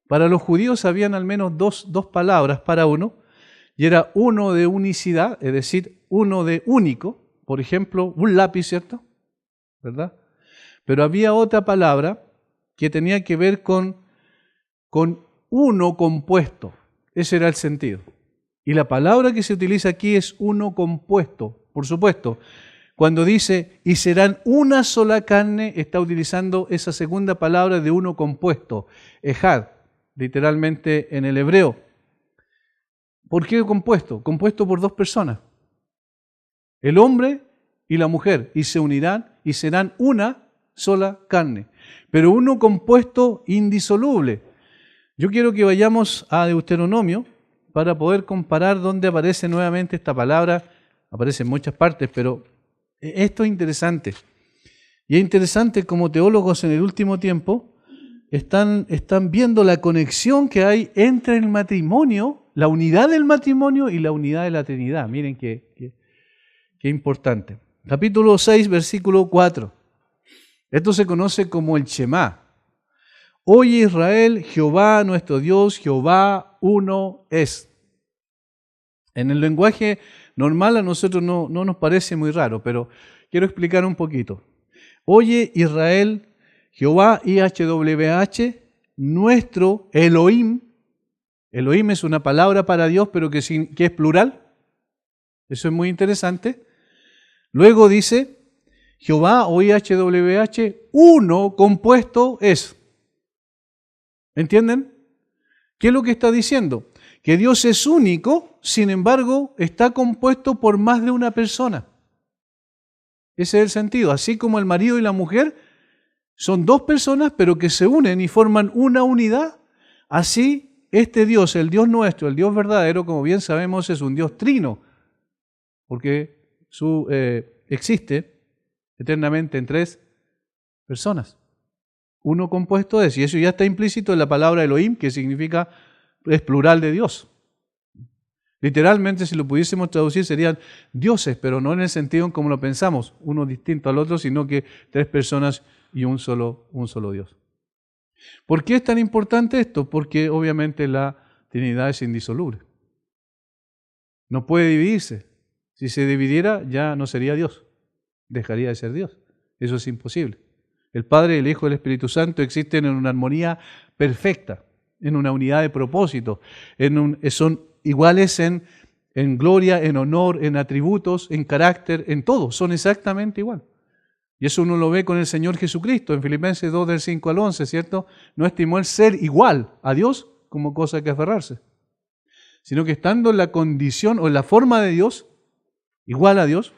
Para los judíos habían al menos dos palabras para uno, y era uno de unicidad, es decir, uno de único, por ejemplo, un lápiz, ¿cierto? ¿Verdad? Pero había otra palabra que tenía que ver con uno compuesto. Ese era el sentido. Y la palabra que se utiliza aquí es uno compuesto, por supuesto. Cuando dice, y serán una sola carne, está utilizando esa segunda palabra de uno compuesto, ejad, literalmente en el hebreo. ¿Por qué compuesto? Compuesto por dos personas, el hombre y la mujer, y se unirán y serán una sola carne, pero uno compuesto indisoluble. Yo quiero que vayamos a Deuteronomio para poder comparar dónde aparece nuevamente esta palabra. Aparece en muchas partes, pero esto es interesante. Y es interesante como teólogos en el último tiempo están viendo la conexión que hay entre el matrimonio, la unidad del matrimonio y la unidad de la Trinidad. Miren qué importante. Capítulo 6, versículo 4. Esto se conoce como el Shema. Oye Israel, Jehová nuestro Dios, Jehová uno es. En el lenguaje normal a nosotros no nos parece muy raro, pero quiero explicar un poquito. Oye Israel, Jehová, IHWH, nuestro Elohim. Elohim es una palabra para Dios, pero que es plural. Eso es muy interesante. Luego dice, Jehová o IHWH, uno compuesto es. ¿Entienden? ¿Qué es lo que está diciendo? Que Dios es único, sin embargo, está compuesto por más de una persona. Ese es el sentido. Así como el marido y la mujer son dos personas, pero que se unen y forman una unidad, así este Dios, el Dios nuestro, el Dios verdadero, como bien sabemos, es un Dios trino, porque existe eternamente en tres personas. Uno compuesto es, y eso ya está implícito en la palabra Elohim, que significa, es plural de Dios. Literalmente, si lo pudiésemos traducir, serían dioses, pero no en el sentido en como lo pensamos, uno distinto al otro, sino que tres personas y un solo Dios. ¿Por qué es tan importante esto? Porque obviamente la Trinidad es indisoluble. No puede dividirse. Si se dividiera, ya no sería Dios. Dejaría de ser Dios. Eso es imposible. El Padre, el Hijo y el Espíritu Santo existen en una armonía perfecta, en una unidad de propósito, son iguales en gloria, en honor, en atributos, en carácter, en todo, son exactamente igual. Y eso uno lo ve con el Señor Jesucristo, en Filipenses 2, del 5 al 11, ¿cierto? No estimó el ser igual a Dios como cosa que aferrarse, sino que estando en la condición o en la forma de Dios, igual a Dios,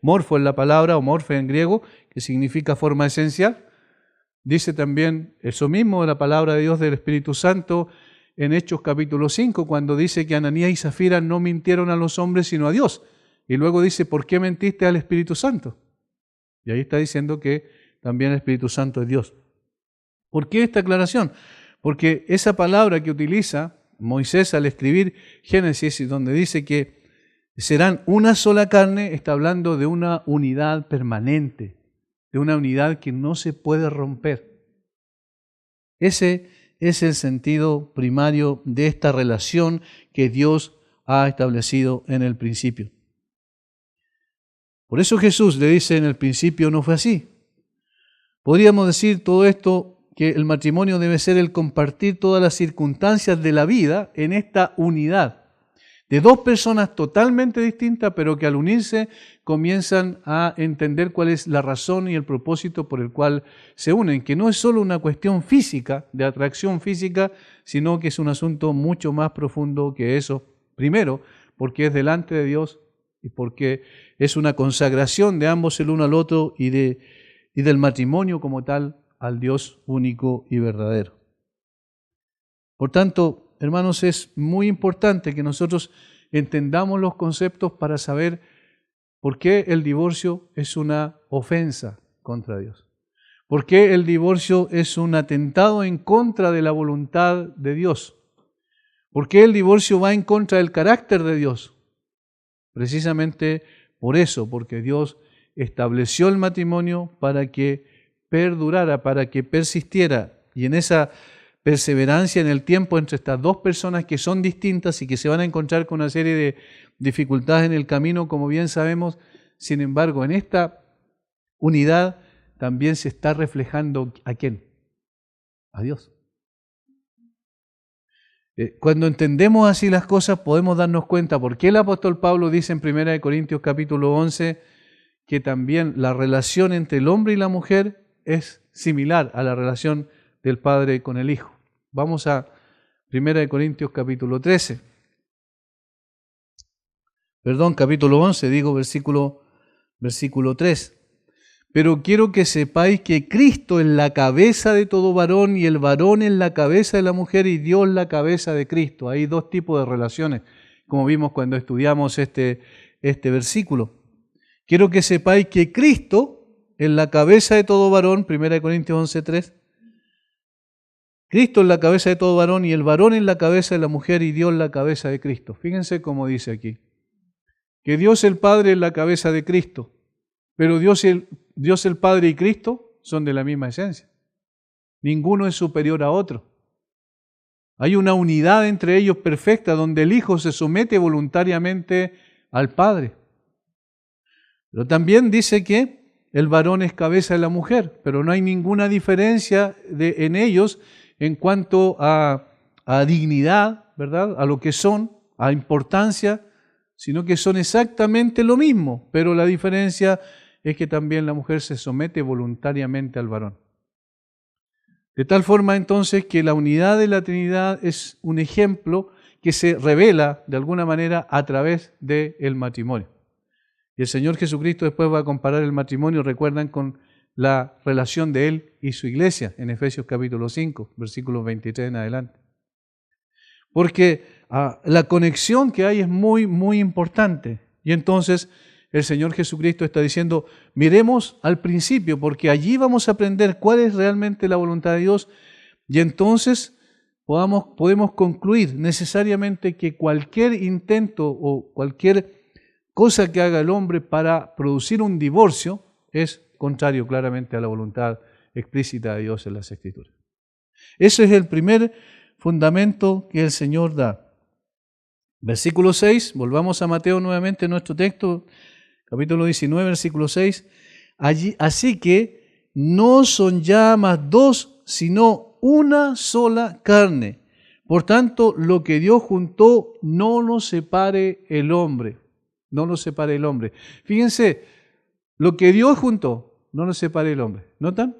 morfo es la palabra, o morfe en griego, que significa forma esencial. Dice también eso mismo de la palabra de Dios del Espíritu Santo en Hechos capítulo 5, cuando dice que Ananías y Zafira no mintieron a los hombres sino a Dios. Y luego dice, ¿por qué mentiste al Espíritu Santo? Y ahí está diciendo que también el Espíritu Santo es Dios. ¿Por qué esta aclaración? Porque esa palabra que utiliza Moisés al escribir Génesis, donde dice que serán una sola carne, está hablando de una unidad permanente, de una unidad que no se puede romper. Ese es el sentido primario de esta relación que Dios ha establecido en el principio. Por eso Jesús le dice, en el principio no fue así. Podríamos decir todo esto, que el matrimonio debe ser el compartir todas las circunstancias de la vida en esta unidad de dos personas totalmente distintas, pero que al unirse comienzan a entender cuál es la razón y el propósito por el cual se unen, que no es solo una cuestión física, de atracción física, sino que es un asunto mucho más profundo que eso. Primero, porque es delante de Dios y porque es una consagración de ambos el uno al otro y del matrimonio como tal al Dios único y verdadero. Por tanto, hermanos, es muy importante que nosotros entendamos los conceptos para saber por qué el divorcio es una ofensa contra Dios. ¿Por qué el divorcio es un atentado en contra de la voluntad de Dios? ¿Por qué el divorcio va en contra del carácter de Dios? Precisamente por eso, porque Dios estableció el matrimonio para que perdurara, para que persistiera. Y en esa perseverancia en el tiempo entre estas dos personas que son distintas y que se van a encontrar con una serie de dificultades en el camino, como bien sabemos, sin embargo, en esta unidad también se está reflejando ¿a quién? A Dios. Cuando entendemos así las cosas podemos darnos cuenta por qué el apóstol Pablo dice en 1 Corintios capítulo 11 que también la relación entre el hombre y la mujer es similar a la relación del padre con el hijo. Vamos a 1 Corintios capítulo 13. Capítulo 11, digo versículo 3. Pero quiero que sepáis que Cristo es la cabeza de todo varón y el varón es la cabeza de la mujer y Dios la cabeza de Cristo. Hay dos tipos de relaciones, como vimos cuando estudiamos este versículo. Quiero que sepáis que Cristo es la cabeza de todo varón, 1 Corintios 11, 3. Cristo es la cabeza de todo varón y el varón es la cabeza de la mujer y Dios la cabeza de Cristo. Fíjense cómo dice aquí. Que Dios el Padre es la cabeza de Cristo, pero Dios el Padre y Cristo son de la misma esencia. Ninguno es superior a otro. Hay una unidad entre ellos perfecta donde el Hijo se somete voluntariamente al Padre. Pero también dice que el varón es cabeza de la mujer, pero no hay ninguna diferencia en ellos en cuanto a dignidad, ¿verdad? A lo que son, a importancia, sino que son exactamente lo mismo, pero la diferencia es que también la mujer se somete voluntariamente al varón. De tal forma entonces que la unidad de la Trinidad es un ejemplo que se revela de alguna manera a través del matrimonio. Y el Señor Jesucristo después va a comparar el matrimonio, recuerdan, con la relación de Él y su iglesia, en Efesios capítulo 5, versículos 23 en adelante. Porque la conexión que hay es muy, muy importante. Y entonces el Señor Jesucristo está diciendo, miremos al principio, porque allí vamos a aprender cuál es realmente la voluntad de Dios, y entonces podemos concluir necesariamente que cualquier intento o cualquier cosa que haga el hombre para producir un divorcio es contrario claramente a la voluntad explícita de Dios en las Escrituras. Ese es el primer fundamento que el Señor da. Versículo 6, volvamos a Mateo nuevamente, nuestro texto, capítulo 19, versículo 6. Así que no son ya más dos, sino una sola carne. Por tanto, lo que Dios juntó, no lo separe el hombre. No lo separe el hombre. Fíjense, lo que Dios juntó, no lo separe el hombre. ¿Notan?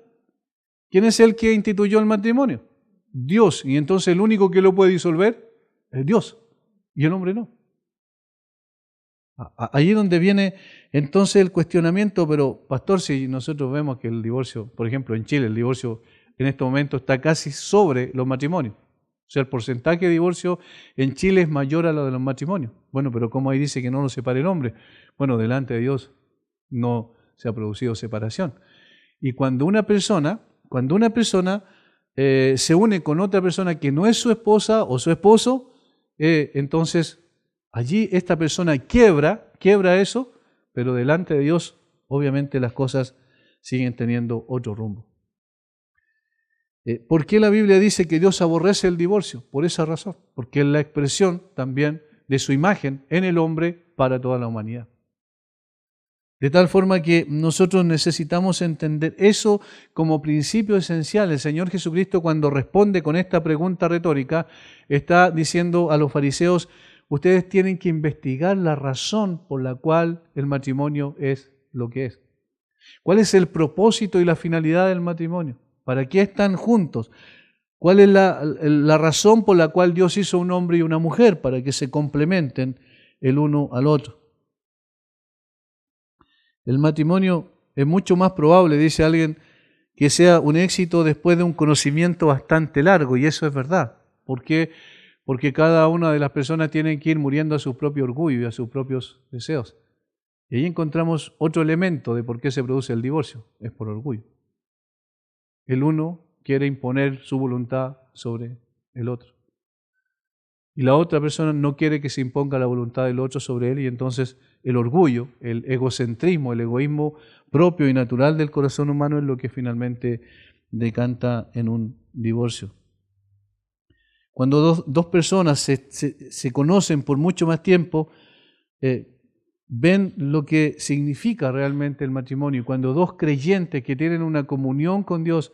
¿Quién es el que instituyó el matrimonio? Dios. Y entonces el único que lo puede disolver es Dios. Y el hombre no. Allí es donde viene entonces el cuestionamiento, pero pastor, si nosotros vemos que el divorcio, por ejemplo en Chile, el divorcio en este momento está casi sobre los matrimonios. O sea, el porcentaje de divorcio en Chile es mayor a lo de los matrimonios. Bueno, pero ¿cómo ahí dice que no lo separe el hombre? Bueno, delante de Dios no se ha producido separación. Y cuando una persona se une con otra persona que no es su esposa o su esposo, entonces allí esta persona quiebra eso, pero delante de Dios obviamente las cosas siguen teniendo otro rumbo. ¿Por qué la Biblia dice que Dios aborrece el divorcio? Por esa razón, porque es la expresión también de su imagen en el hombre para toda la humanidad. De tal forma que nosotros necesitamos entender eso como principio esencial. El Señor Jesucristo, cuando responde con esta pregunta retórica, está diciendo a los fariseos: ustedes tienen que investigar la razón por la cual el matrimonio es lo que es. ¿Cuál es el propósito y la finalidad del matrimonio? ¿Para qué están juntos? ¿Cuál es la razón por la cual Dios hizo un hombre y una mujer? Para que se complementen el uno al otro. El matrimonio es mucho más probable, dice alguien, que sea un éxito después de un conocimiento bastante largo, y eso es verdad. ¿Por qué? Porque cada una de las personas tiene que ir muriendo a su propio orgullo y a sus propios deseos. Y ahí encontramos otro elemento de por qué se produce el divorcio: es por orgullo. El uno quiere imponer su voluntad sobre el otro. Y la otra persona no quiere que se imponga la voluntad del otro sobre él, y entonces el orgullo, el egocentrismo, el egoísmo propio y natural del corazón humano es lo que finalmente decanta en un divorcio. Cuando dos personas se conocen por mucho más tiempo, ven lo que significa realmente el matrimonio. Y cuando dos creyentes que tienen una comunión con Dios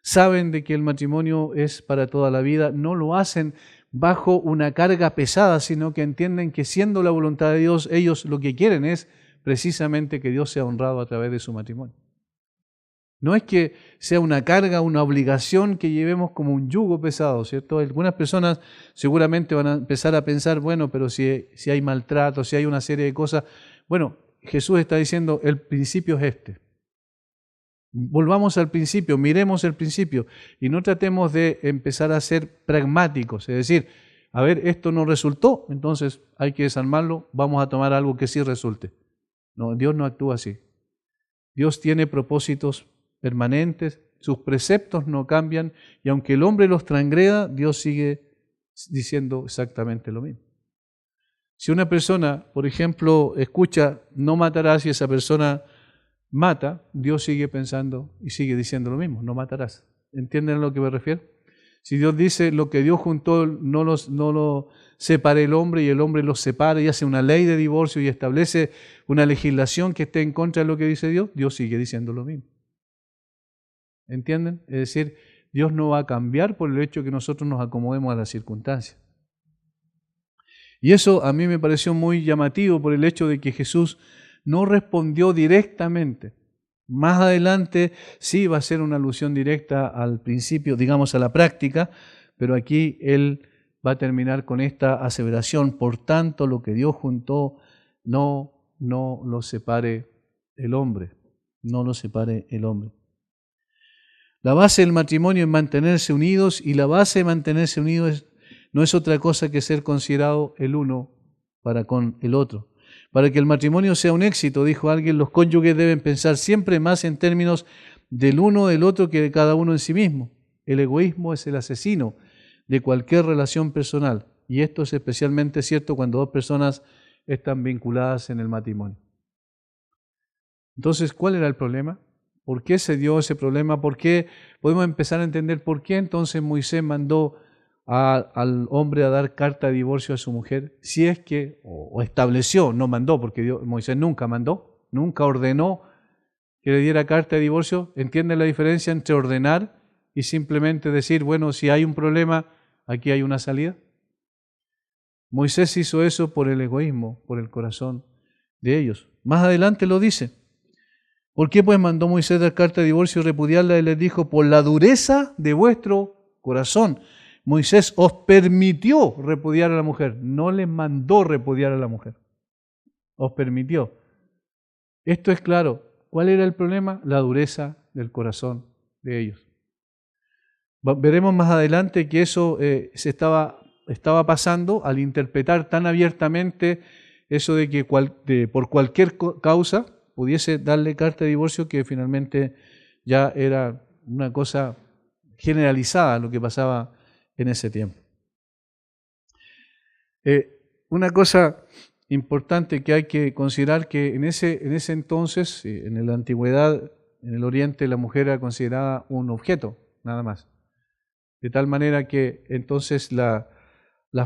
saben de que el matrimonio es para toda la vida, no lo hacen bajo una carga pesada, sino que entienden que, siendo la voluntad de Dios, ellos lo que quieren es precisamente que Dios sea honrado a través de su matrimonio. No es que sea una carga, una obligación que llevemos como un yugo pesado, ¿cierto? Algunas personas seguramente van a empezar a pensar, bueno, pero si hay maltrato, si hay una serie de cosas. Bueno, Jesús está diciendo, el principio es este. Volvamos al principio, miremos el principio y no tratemos de empezar a ser pragmáticos, es decir, a ver, esto no resultó, entonces hay que desarmarlo, vamos a tomar algo que sí resulte. No, Dios no actúa así. Dios tiene propósitos permanentes, sus preceptos no cambian, y aunque el hombre los transgreda, Dios sigue diciendo exactamente lo mismo. Si una persona, por ejemplo, escucha no matarás y esa persona mata, Dios sigue pensando y sigue diciendo lo mismo, no matarás. ¿Entienden a lo que me refiero? Si Dios dice lo que Dios juntó, no lo separe el hombre, y el hombre los separa y hace una ley de divorcio y establece una legislación que esté en contra de lo que dice Dios, Dios sigue diciendo lo mismo. ¿Entienden? Es decir, Dios no va a cambiar por el hecho que nosotros nos acomodemos a las circunstancias. Y eso a mí me pareció muy llamativo por el hecho de que Jesús no respondió directamente. Más adelante sí va a ser una alusión directa al principio, digamos a la práctica, pero aquí Él va a terminar con esta aseveración: por tanto, lo que Dios juntó, no lo separe el hombre, no lo separe el hombre. La base del matrimonio es mantenerse unidos, y la base de mantenerse unidos no es otra cosa que ser considerado el uno para con el otro. Para que el matrimonio sea un éxito, dijo alguien, los cónyuges deben pensar siempre más en términos del uno del otro que de cada uno en sí mismo. El egoísmo es el asesino de cualquier relación personal, y esto es especialmente cierto cuando dos personas están vinculadas en el matrimonio. Entonces, ¿cuál era el problema? ¿Por qué se dio ese problema? ¿Por qué? Podemos empezar a entender por qué entonces Moisés mandó al hombre a dar carta de divorcio a su mujer, si es que, o estableció, no mandó, porque Moisés nunca mandó, nunca ordenó que le diera carta de divorcio. ¿Entienden la diferencia entre ordenar y simplemente decir, bueno, si hay un problema, aquí hay una salida? Moisés hizo eso por el egoísmo, por el corazón de ellos. Más adelante lo dice. ¿Por qué pues mandó Moisés dar carta de divorcio y repudiarla? Y les dijo, por la dureza de vuestro corazón. Moisés os permitió repudiar a la mujer, no les mandó repudiar a la mujer. Os permitió. Esto es claro. ¿Cuál era el problema? La dureza del corazón de ellos. Veremos más adelante que eso se estaba pasando al interpretar tan abiertamente eso de que por cualquier causa pudiese darle carta de divorcio, que finalmente ya era una cosa generalizada lo que pasaba en ese tiempo. Una cosa importante que hay que considerar que en ese entonces, en la antigüedad, en el Oriente, la mujer era considerada un objeto, nada más. De tal manera que entonces la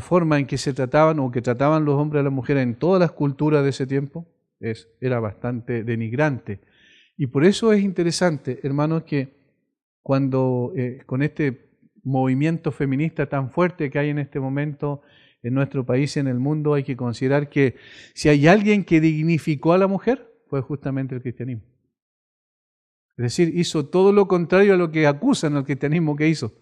forma en que se trataban o que trataban los hombres a las mujeres en todas las culturas de ese tiempo era bastante denigrante. Y por eso es interesante, hermanos, que cuando con este movimiento feminista tan fuerte que hay en este momento en nuestro país y en el mundo, hay que considerar que si hay alguien que dignificó a la mujer, fue justamente el cristianismo. Es decir, hizo todo lo contrario a lo que acusan al cristianismo que hizo.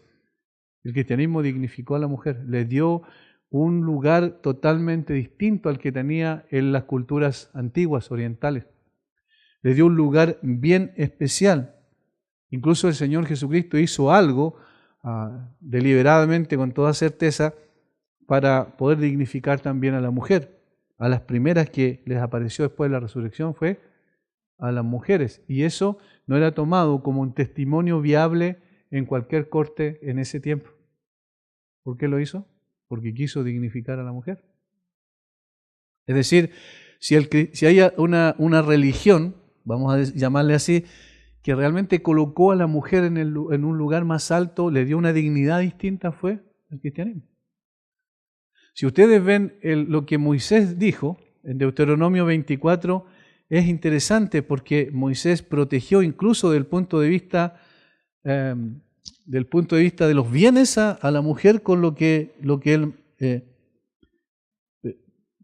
El cristianismo dignificó a la mujer, le dio un lugar totalmente distinto al que tenía en las culturas antiguas, orientales. Le dio un lugar bien especial. Incluso el Señor Jesucristo hizo algo deliberadamente, con toda certeza, para poder dignificar también a la mujer. A las primeras que les apareció después de la resurrección fue a las mujeres. Y eso no era tomado como un testimonio viable en cualquier corte en ese tiempo. ¿Por qué lo hizo? Porque quiso dignificar a la mujer. Es decir, si hay una religión, vamos a llamarle así, que realmente colocó a la mujer en un lugar más alto, le dio una dignidad distinta, fue el cristianismo. Si ustedes ven lo que Moisés dijo en Deuteronomio 24, es interesante porque Moisés protegió incluso del punto de vista de los bienes a la mujer con lo que él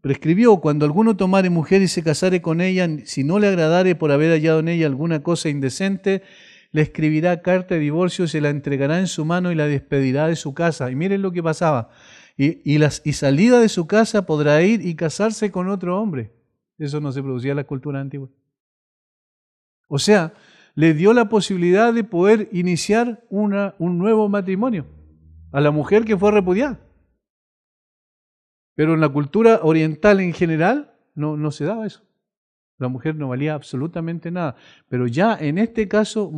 prescribió: cuando alguno tomare mujer y se casare con ella, si no le agradare por haber hallado en ella alguna cosa indecente, le escribirá carta de divorcio, se la entregará en su mano y la despedirá de su casa. Y miren lo que pasaba. Y salida de su casa podrá ir y casarse con otro hombre. Eso no se producía en la cultura antigua. O sea, le dio la posibilidad de poder iniciar un nuevo matrimonio a la mujer que fue repudiada. Pero en la cultura oriental en general no se daba eso. La mujer no valía absolutamente nada. Pero ya en este caso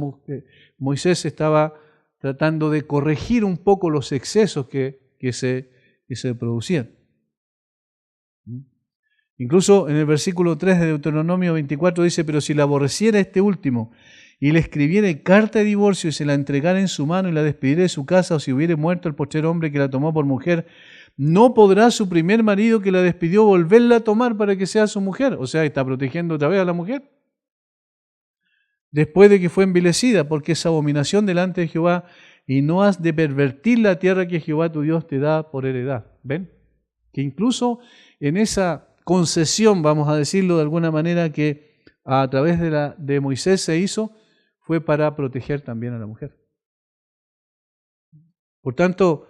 Moisés estaba tratando de corregir un poco los excesos que se producían. Incluso en el versículo 3 de Deuteronomio 24 dice: pero si la aborreciera este último y le escribiera carta de divorcio y se la entregara en su mano y la despidiera de su casa, o si hubiere muerto el postrer hombre que la tomó por mujer, no podrá su primer marido que la despidió volverla a tomar para que sea su mujer. O sea, está protegiendo otra vez a la mujer después de que fue envilecida, porque es abominación delante de Jehová, y no has de pervertir la tierra que Jehová tu Dios te da por heredad. ¿Ven? Que incluso en esa concesión, vamos a decirlo de alguna manera, que a través de Moisés se hizo, fue para proteger también a la mujer. Por tanto,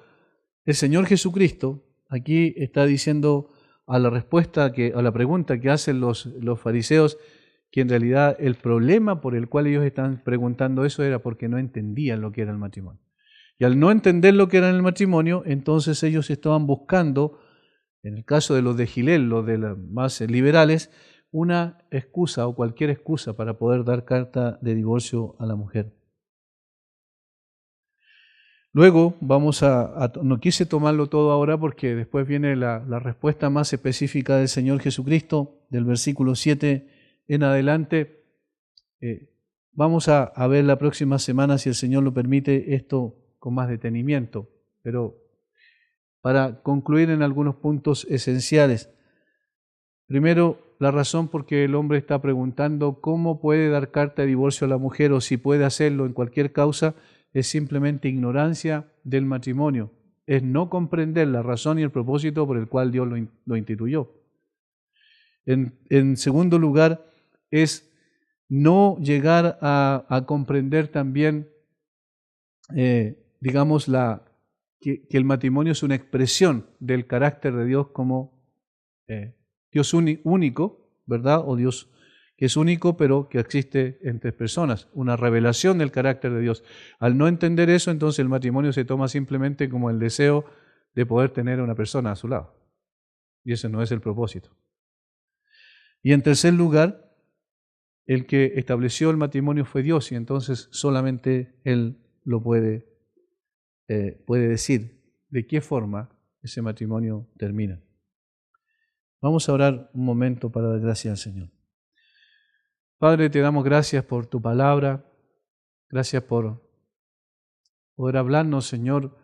el Señor Jesucristo aquí está diciendo a la pregunta que hacen los fariseos, que en realidad el problema por el cual ellos están preguntando eso era porque no entendían lo que era el matrimonio. Y al no entender lo que era el matrimonio, entonces ellos estaban buscando, en el caso de los de Gilel, los de los más liberales, una excusa o cualquier excusa para poder dar carta de divorcio a la mujer. Luego no quise tomarlo todo ahora porque después viene la respuesta más específica del Señor Jesucristo, del versículo 7 en adelante. Vamos a ver la próxima semana, si el Señor lo permite, esto con más detenimiento, pero para concluir en algunos puntos esenciales. Primero, la razón por qué el hombre está preguntando cómo puede dar carta de divorcio a la mujer o si puede hacerlo en cualquier causa, es simplemente ignorancia del matrimonio. Es no comprender la razón y el propósito por el cual Dios lo instituyó. En segundo lugar, es no llegar a comprender también, digamos, que el matrimonio es una expresión del carácter de Dios como Dios único, ¿verdad? O Dios que es único, pero que existe en tres personas, una revelación del carácter de Dios. Al no entender eso, entonces el matrimonio se toma simplemente como el deseo de poder tener a una persona a su lado. Y ese no es el propósito. Y en tercer lugar, el que estableció el matrimonio fue Dios, y entonces solamente Él lo puede puede decir de qué forma ese matrimonio termina. Vamos a orar un momento para dar gracias al Señor. Padre, te damos gracias por tu palabra, gracias por poder hablarnos, Señor,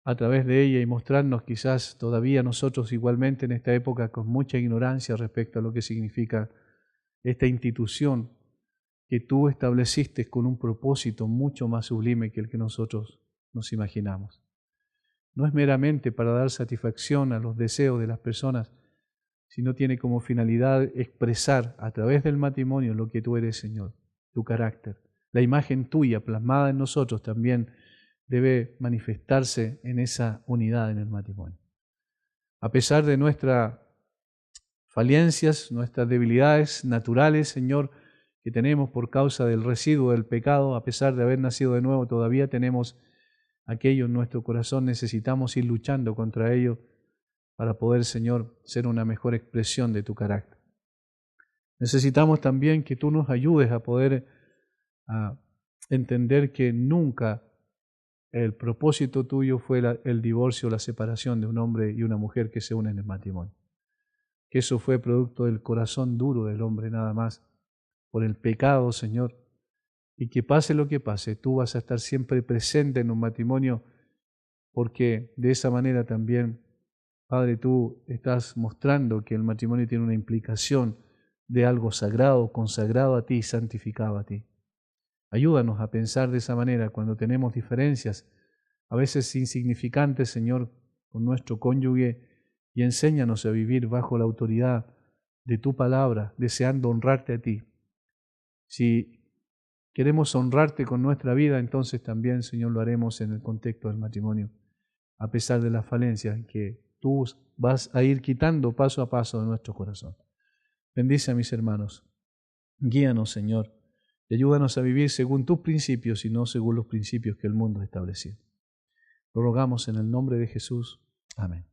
a través de ella y mostrarnos quizás todavía nosotros igualmente en esta época con mucha ignorancia respecto a lo que significa esta institución que tú estableciste con un propósito mucho más sublime que el que nosotros nos imaginamos. No es meramente para dar satisfacción a los deseos de las personas, sino tiene como finalidad expresar a través del matrimonio lo que tú eres, Señor, tu carácter. La imagen tuya plasmada en nosotros también debe manifestarse en esa unidad en el matrimonio. A pesar de nuestras falencias, nuestras debilidades naturales, Señor, que tenemos por causa del residuo del pecado, a pesar de haber nacido de nuevo, todavía tenemos aquello en nuestro corazón, necesitamos ir luchando contra ello para poder, Señor, ser una mejor expresión de tu carácter. Necesitamos también que tú nos ayudes a poder entender que nunca el propósito tuyo fue el divorcio o la separación de un hombre y una mujer que se unen en el matrimonio. Que eso fue producto del corazón duro del hombre nada más, por el pecado, Señor. Y que pase lo que pase, tú vas a estar siempre presente en un matrimonio, porque de esa manera también, Padre, tú estás mostrando que el matrimonio tiene una implicación de algo sagrado, consagrado a ti, santificado a ti. Ayúdanos a pensar de esa manera cuando tenemos diferencias, a veces insignificantes, Señor, con nuestro cónyuge, y enséñanos a vivir bajo la autoridad de tu palabra, deseando honrarte a ti. Si queremos honrarte con nuestra vida, entonces también, Señor, lo haremos en el contexto del matrimonio, a pesar de las falencias que tú vas a ir quitando paso a paso de nuestro corazón. Bendice a mis hermanos. Guíanos, Señor, y ayúdanos a vivir según tus principios y no según los principios que el mundo ha establecido. Lo rogamos en el nombre de Jesús. Amén.